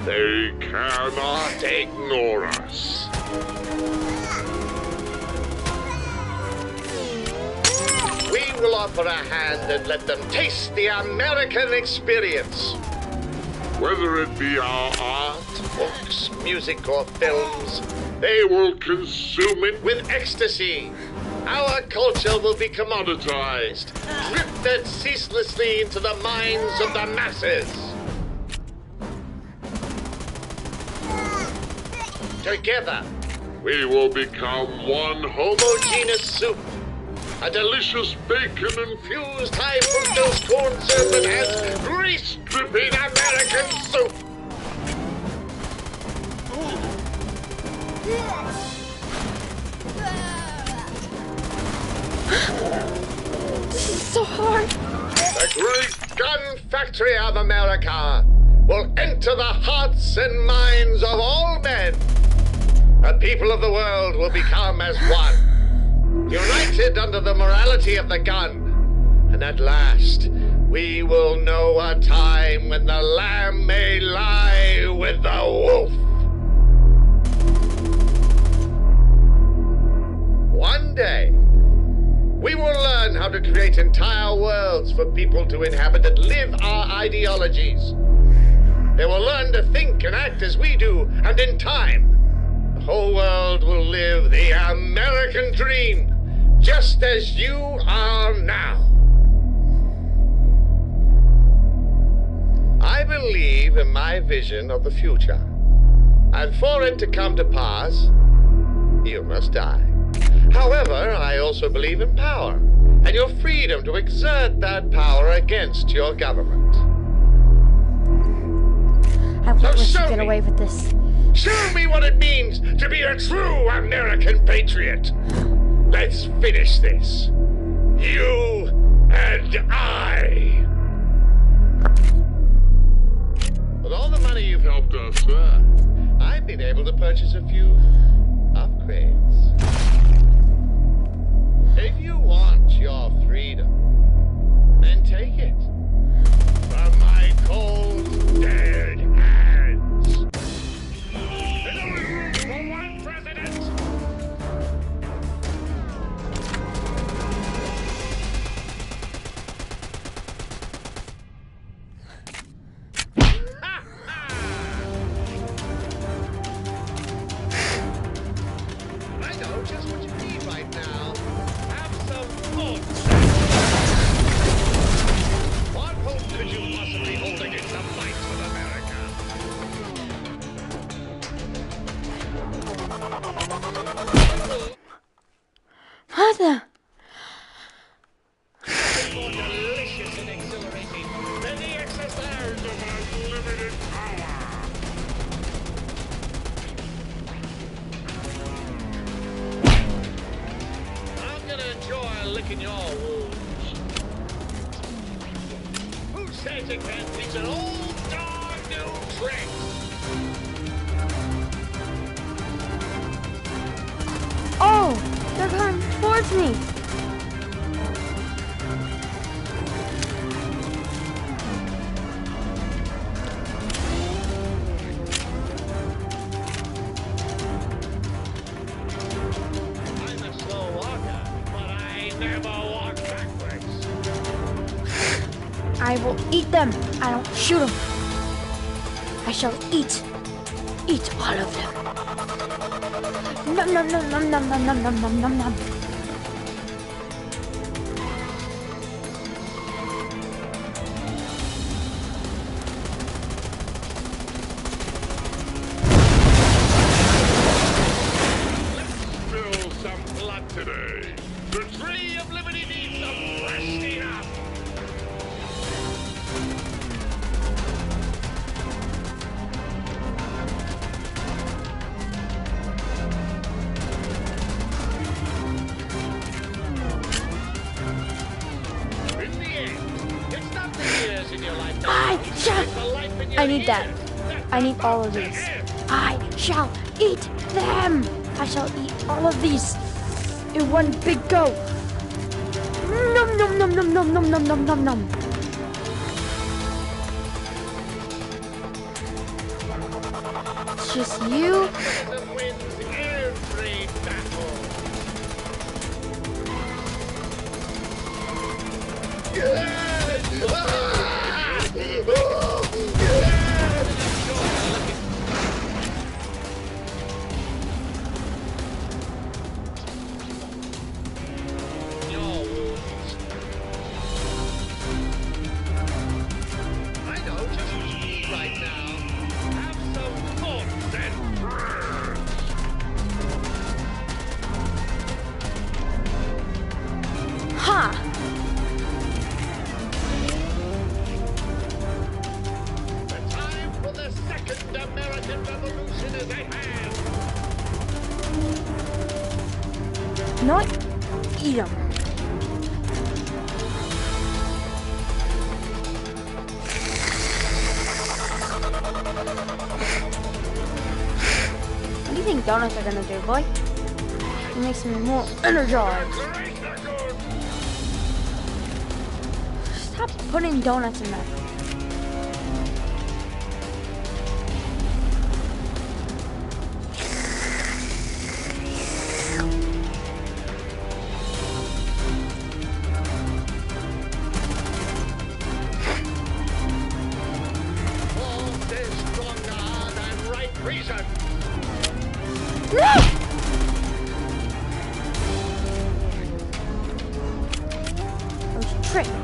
They cannot ignore us. We will offer a hand and let them taste the American experience. Whether it be our art, Books, music, or films, they will consume it with with ecstasy. Our culture will be commoditized, drifted ceaselessly into the minds of the masses. Together, we will become one homogeneous soup, a delicious bacon and fused high fructose corn syrup that has grease-dripping American soup. This is so hard. The great gun factory of America will enter the hearts and minds of all men and people of the world will become as one, united under the morality of the gun. And at last, we will know a time when the lamb may lie with the wolf. One day, we will learn how to create entire worlds for people to inhabit that live our ideologies. They will learn to think and act as we do, and in time, the whole world will live the American dream, just as you are now. I believe in my vision of the future, and for it to come to pass, you must die. However, I also believe in power, and your freedom to exert that power against your government. I won't let you show get me. away with this. Show me what it means to be a true American patriot. Let's finish this. You and I. With all the money you've helped us, sir, I've been able to purchase a few upgrades. If you want your freedom, then take it from my cold, dead hands. There's only room for one president. I know just what you need right now. Have some fun. What hope could you possibly hold against the fight of America? What the? Nothing more delicious and exhilarating than the exercise of unlimited power. I'm gonna enjoy licking your wounds. Who says it can't teach an old dog new tricks? Oh, they're coming towards me. I'm a slow walker, but I never walk backwards. I will eat them. I don't shoot them. I shall eat all of them. Nom nom nom nom nom nom nom nom nom nom nom. Spill some blood today. The tree of liberty needs some freshening up. In the end, it's not the years in your life that I count, shall. it's the life in your I need that. years that I need all of these. I shall eat them. I shall eat all of these in one big go. Nom nom nom nom nom nom nom nom nom nom. It's just you. Capitalism wins every battle. Your wounds. I know just what you need right now. Have some thoughts and prayers. Ha! The time for the second American Revolution is at hand. You know what? Eat them. What do you think donuts are gonna do, boy. It makes me more energized. Stop putting donuts in there. No! I was tricked.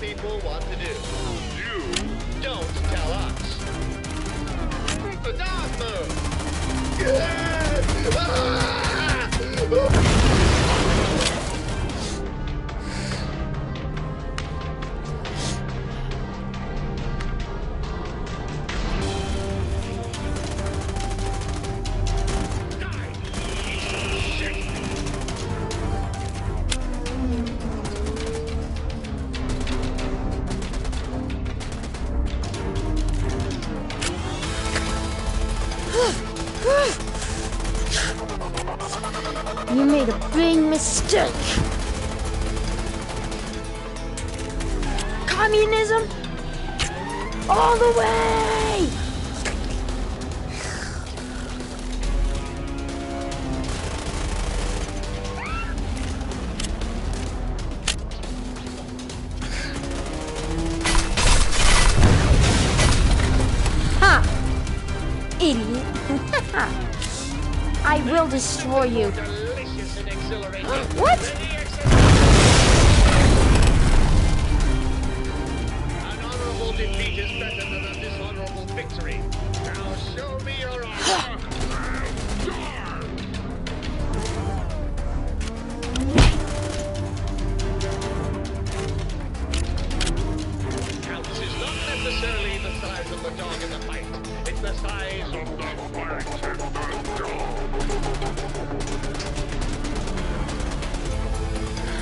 People what to do. You don't tell us. The dog move. You made a big mistake. Communism all the way. Ha! Idiot. I will destroy you. What? An honorable defeat is better than a dishonorable victory. Now show me your honor. Counts is not necessarily the size of the dog in the fight. It's the size of the fight in the dog.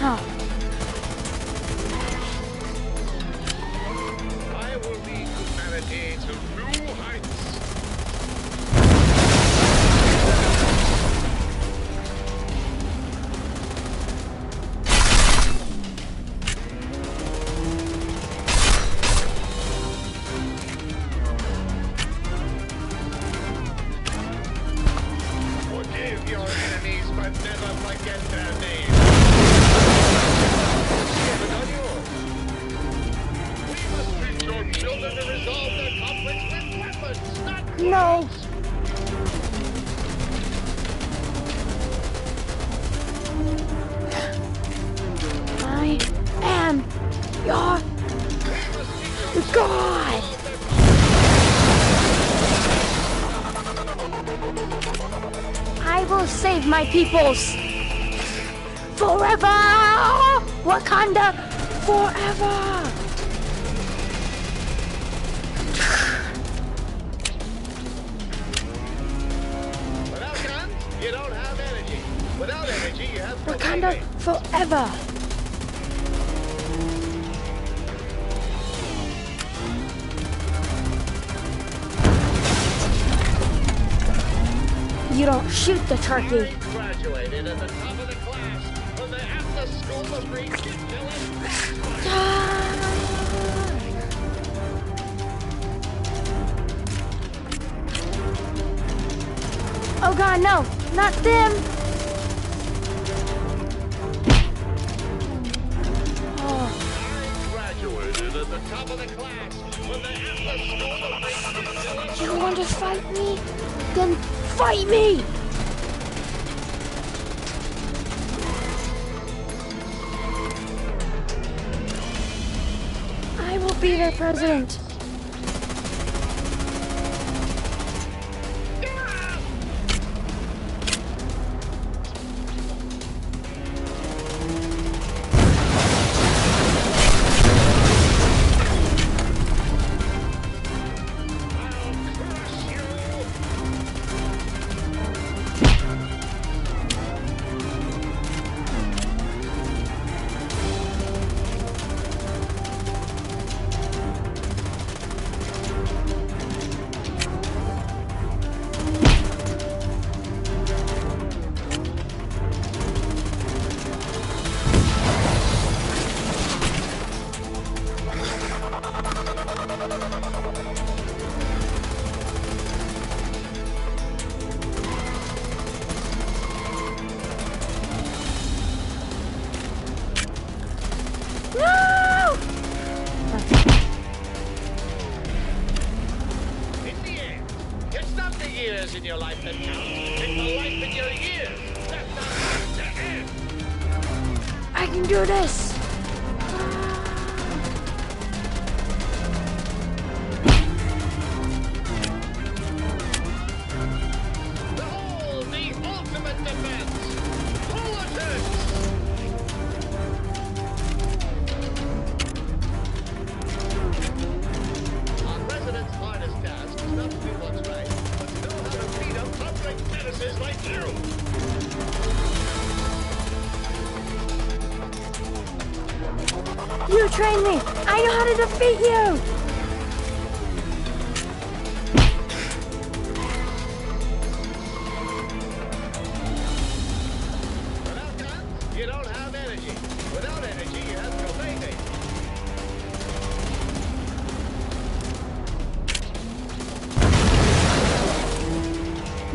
Huh. I will lead humanity to new heights. Forgive your enemies, but never forget their names. Children to resolve their conflicts with weapons, not words. No. I am your God. I will save my peoples forever. Wakanda forever. You don't have energy. Without energy, you have Wakanda forever. You don't shoot the turkey. Graduated at the top of the class from the Atlas School of Ridiculous. Oh God, no, not them. Graduated at the top of the class from the Atlas School of Ridiculous. You want to fight me? Then fight me! be their president. No! In the end, it's not the years in your life that count. It's the life in your years. That's not the end. I can do this. Behold the ultimate defense. Politics. Our president's hardest task is not to do what's right, but to know how to beat up public menaces like you. You trained me. I know how to defeat you. Without guns, you don't have energy. Without energy, you have no mayday.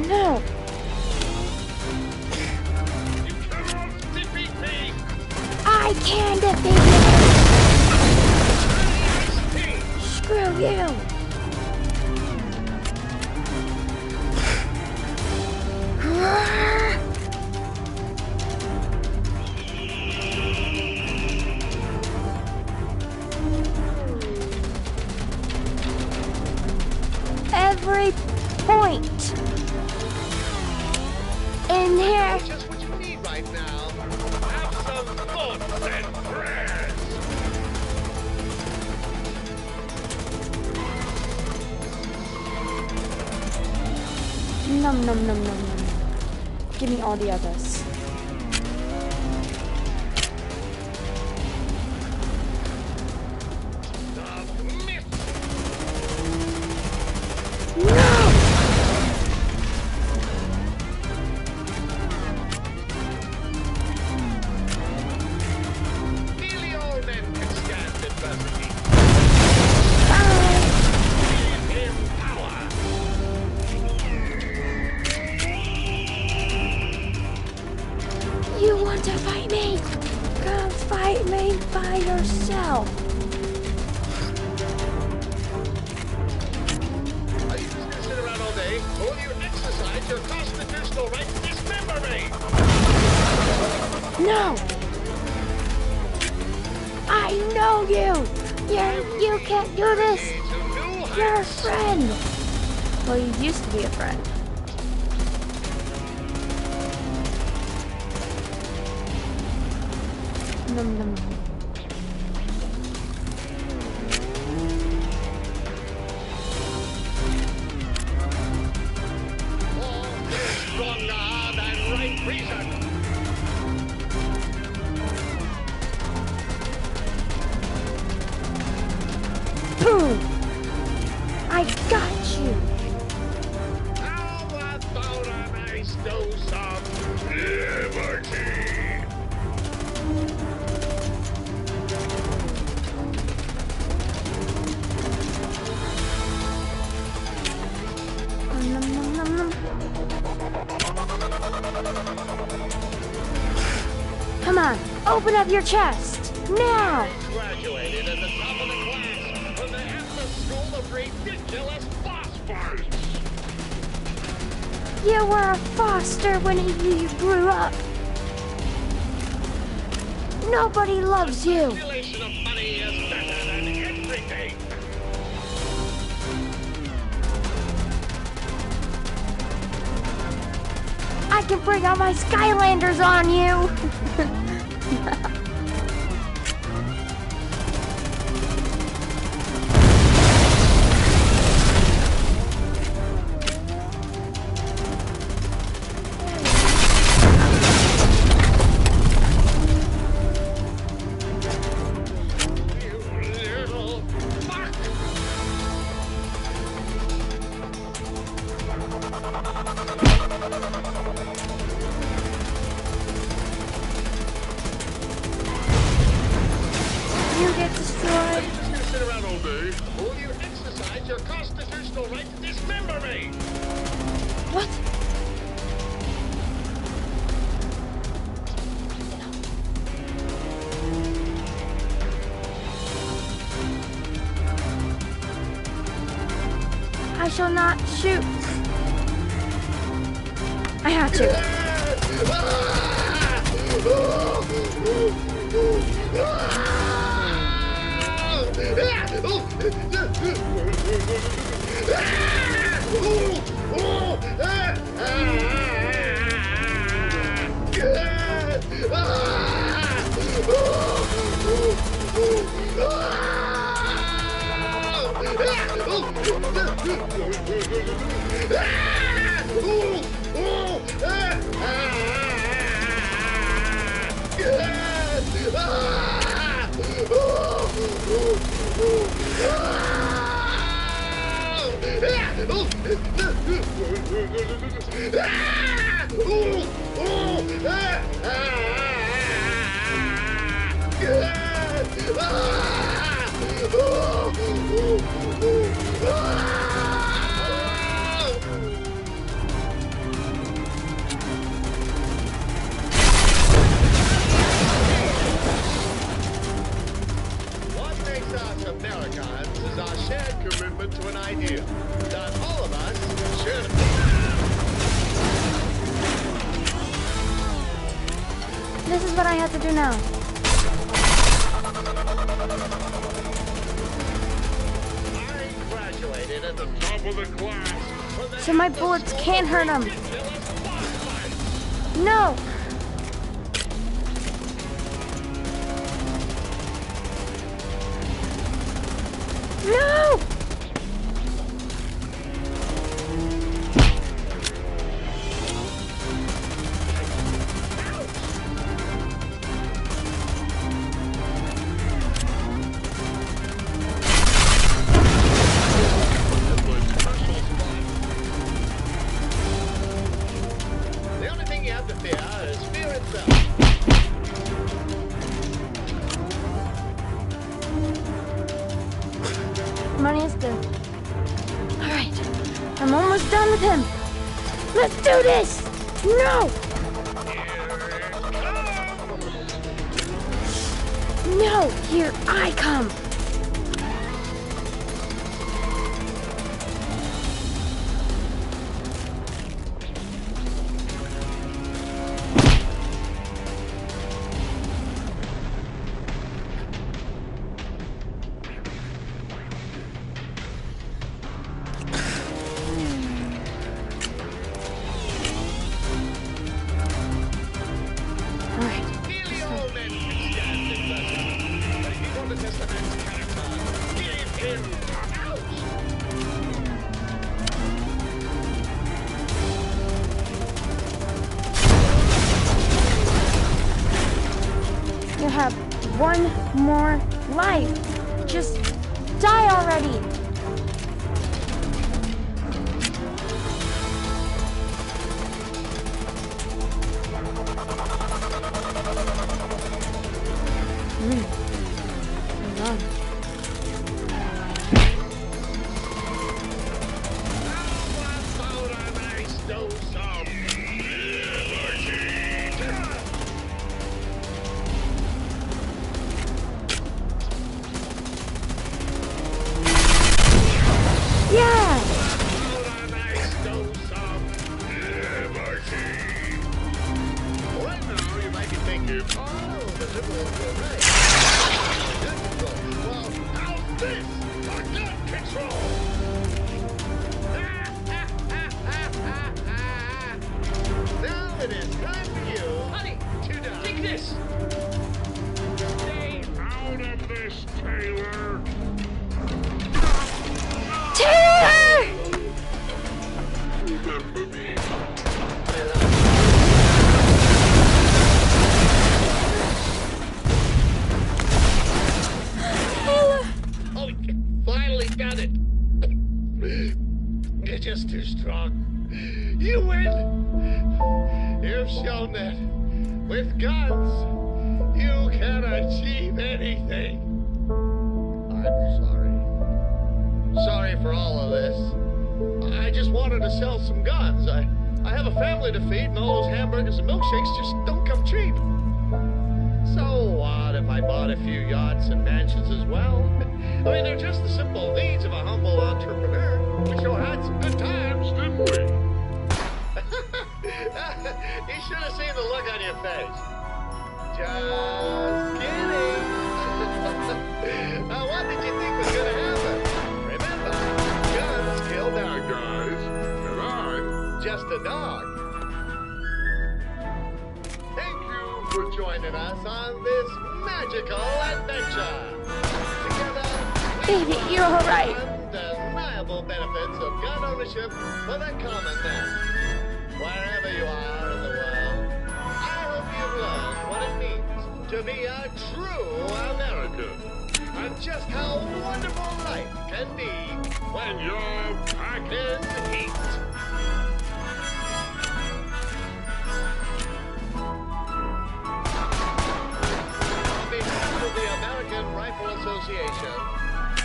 No. You cannot defeat me. I can defeat you. Screw you. Every point in here. Just what you need right now. Have some thoughts and prayers. Num num num num num. Give me all the others. No! Nearly all men can stand adversity. Give him power. You want to fight me? Come fight me by yourself. Are you just gonna sit around all day? Or will you exercise your constitutional right to dismember me? No! I know you! You can't do this! To new You're a heights. friend! Well, you used to be a friend. Num num num. All is stronger than right reason. Boom! I got you! How about a nice dose of liberty? Num num num num. Come on, open up your chest! Now! Graduated at the top of the class from the Atlas School of Ridiculous Boss Fights. You were a foster when you grew up. Nobody loves you. Accumulation of money is better than everything. I can bring out my Skylanders on you! Little fuck! You get destroyed. Just gonna sit around all day. Will you exercise your constitutional right to dismember me? What? I shall not shoot. I have to. What makes us Americans is our shared commitment to an idea that all of us should. This is what I have to do now. I graduated at the top of the class. So my bullets can't hurt him. No! No! The only thing you have to fear is fear itself. Money is good. Alright. I'm almost done with him. Let's do this! No! No! Here I come! Alright. Nearly all men can stand adversity. But if you want to test a man's character, give him ouch! You have one more life. Just die already. Hold on. You're just too strong. You win! You've shown that with guns, you can achieve anything. I'm sorry. Sorry for all of this. I just wanted to sell some guns. I have a family to feed, and all those hamburgers and milkshakes just don't come cheap. So what if I bought a few yachts and mansions as well? I mean, they're just the simple needs of a humble entrepreneur. We sure had some good times, didn't we? You should have seen the look on your face. Just kidding. What did you think was going to happen? Remember, guns kill bad guys, and I'm just a dog. Thank you for joining us on this magical adventure. Together, Baby, you're all right. undeniable benefits of gun ownership for the common man. Wherever you are in the world, I hope you've learned what it means to be a true American, and just how wonderful life can be when you're packing heat. On behalf of the American Rifle Association,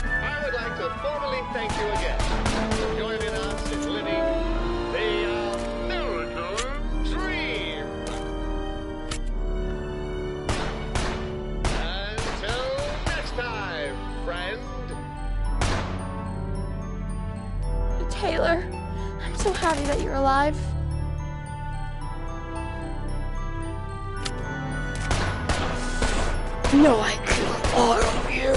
I would like to formally thank you again for joining us in living the American dream. Until next time, friend. Taylor, I'm so happy that you're alive. No, I kill all of you.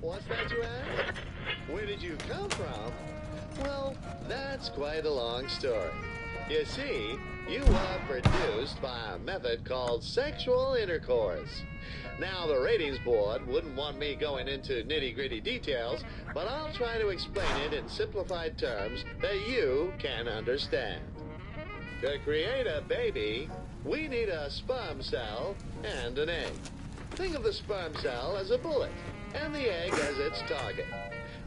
What's that you ask? Where did you come from? Well, that's quite a long story. You see, you were produced by a method called sexual intercourse. Now, the ratings board wouldn't want me going into nitty-gritty details, but I'll try to explain it in simplified terms that you can understand. To create a baby, we need a sperm cell and an egg. Think of the sperm cell as a bullet, and the egg as its target.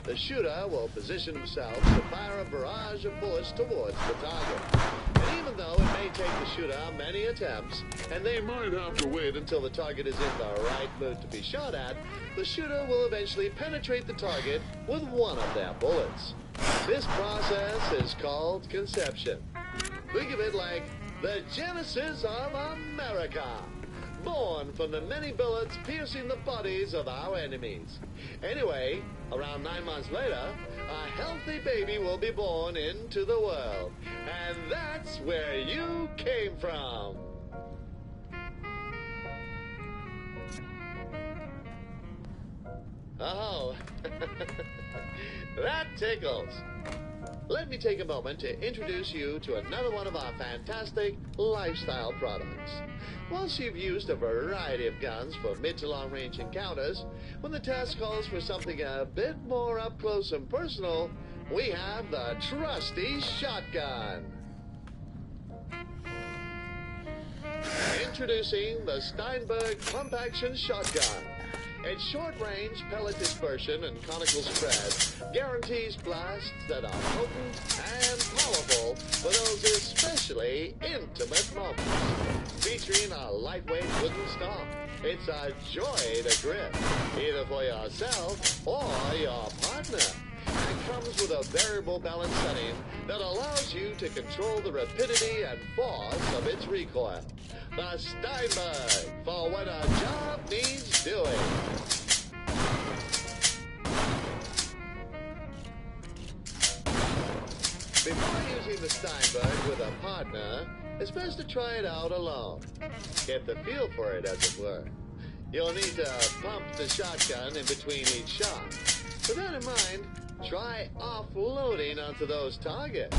The shooter will position himself to fire a barrage of bullets towards the target. And even though it may take the shooter many attempts, and they might have to wait until the target is in the right mood to be shot at, the shooter will eventually penetrate the target with one of their bullets. This process is called conception. Think of it like the genesis of America, born from the many bullets piercing the bodies of our enemies. Anyway, around 9 months later, a healthy baby will be born into the world. And that's where you came from. Oh, that tickles. Let me take a moment to introduce you to another one of our fantastic lifestyle products. Once you've used a variety of guns for mid to long range encounters, when the task calls for something a bit more up close and personal, we have the trusty shotgun. Introducing the Steinberg Pump Action Shotgun. Its short-range pellet dispersion and conical spread guarantees blasts that are potent and powerful for those especially intimate moments. Featuring a lightweight wooden stock, it's a joy to grip, either for yourself or your partner. And comes with a variable balance setting that allows you to control the rapidity and force of its recoil. The Steinberg, for when a job needs doing. Before using the Steinberg with a partner, it's best to try it out alone. Get the feel for it, as it were. You'll need to pump the shotgun in between each shot. With that in mind, try offloading onto those targets.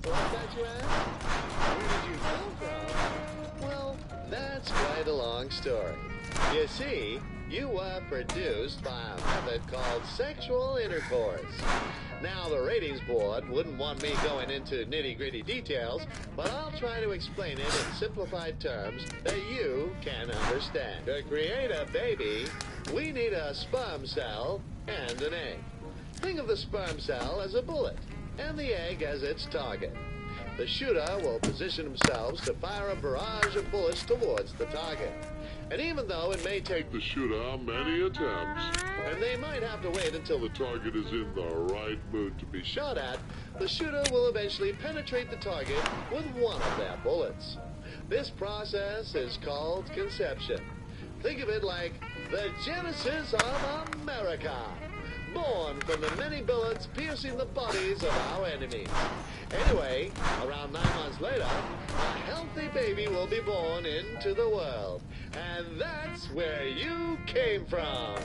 What's that you ask? Where did you come from? Well, that's quite a long story. You see, you were produced by a method called sexual intercourse. Now, the ratings board wouldn't want me going into nitty-gritty details, but I'll try to explain it in simplified terms that you can understand. To create a baby, we need a sperm cell and an egg. Think of the sperm cell as a bullet, and the egg as its target. The shooter will position themselves to fire a barrage of bullets towards the target. And even though it may take The shooter many attempts. and they might have to wait until the Target is in the right mood to be shot at, the shooter will eventually penetrate the target with one of their bullets. This process is called conception. Think of it like the genesis of America, born from the many bullets piercing the bodies of our enemies. Anyway, around 9 months later, a healthy baby will be born into the world. And that's where you came from.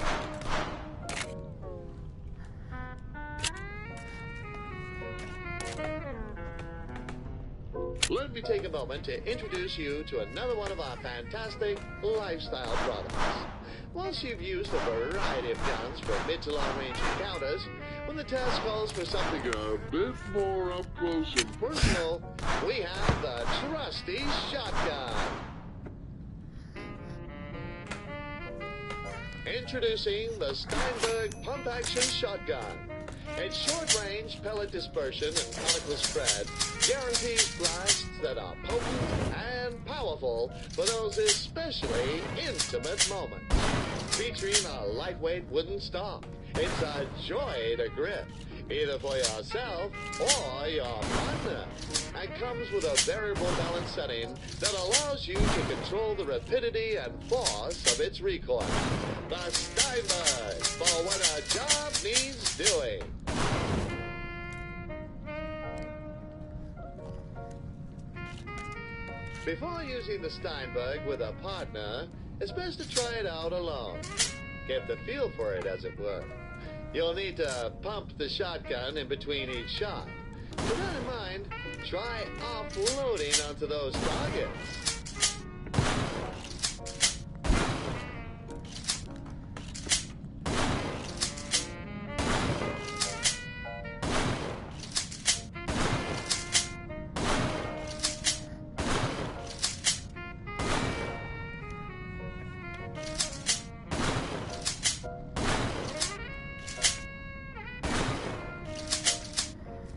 Let me take a moment to introduce you to another one of our fantastic lifestyle products. Once you've used a variety of guns for mid to long range encounters, when the task calls for something a bit more up close and personal, we have the trusty shotgun. Introducing the Steinberg Pump Action Shotgun. Its short-range pellet dispersion and conical spread guarantees blasts that are potent and powerful for those especially intimate moments. Featuring a lightweight wooden stock, it's a joy to grip, either for yourself or your partner, and comes with a variable balance setting that allows you to control the rapidity and force of its recoil. The Steinberg, for when a job needs doing. Before using the Steinberg with a partner, it's best to try it out alone. Get the feel for it, as it were. You'll need to pump the shotgun in between each shot. With that in mind, try offloading onto those targets.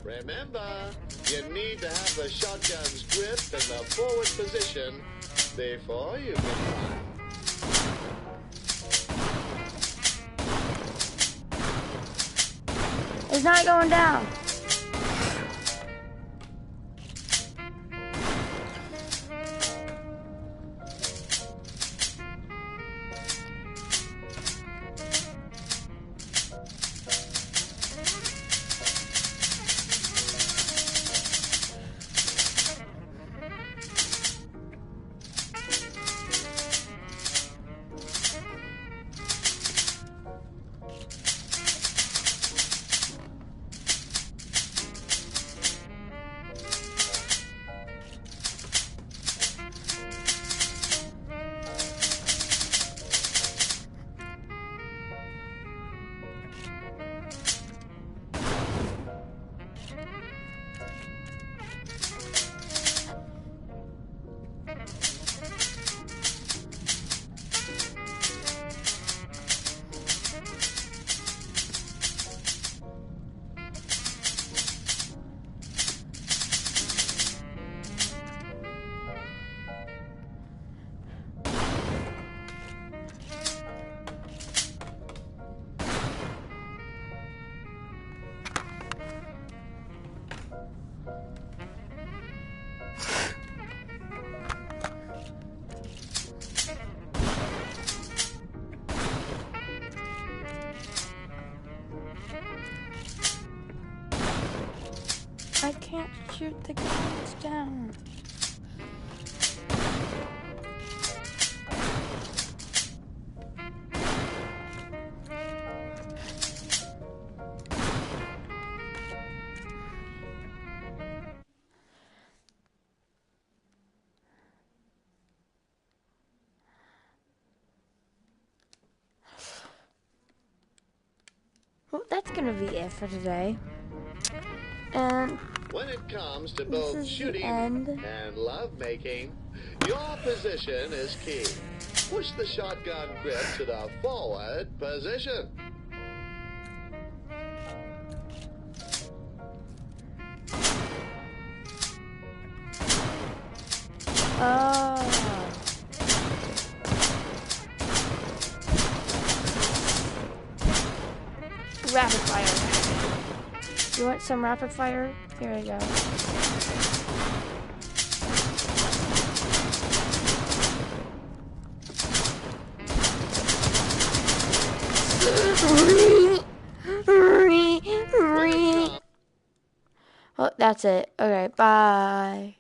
Remember, you need to have the shotgun's grip in the forward position before you can fire. It's not going down. I can't shoot the guys down. Well, that's gonna be it for today. And When it comes to this both is the shooting end. and lovemaking, your position is key. Push the shotgun grip to the forward position. Oh. Rapid fire. You want some rapid fire? Here we go. Well, that's it. Okay, bye.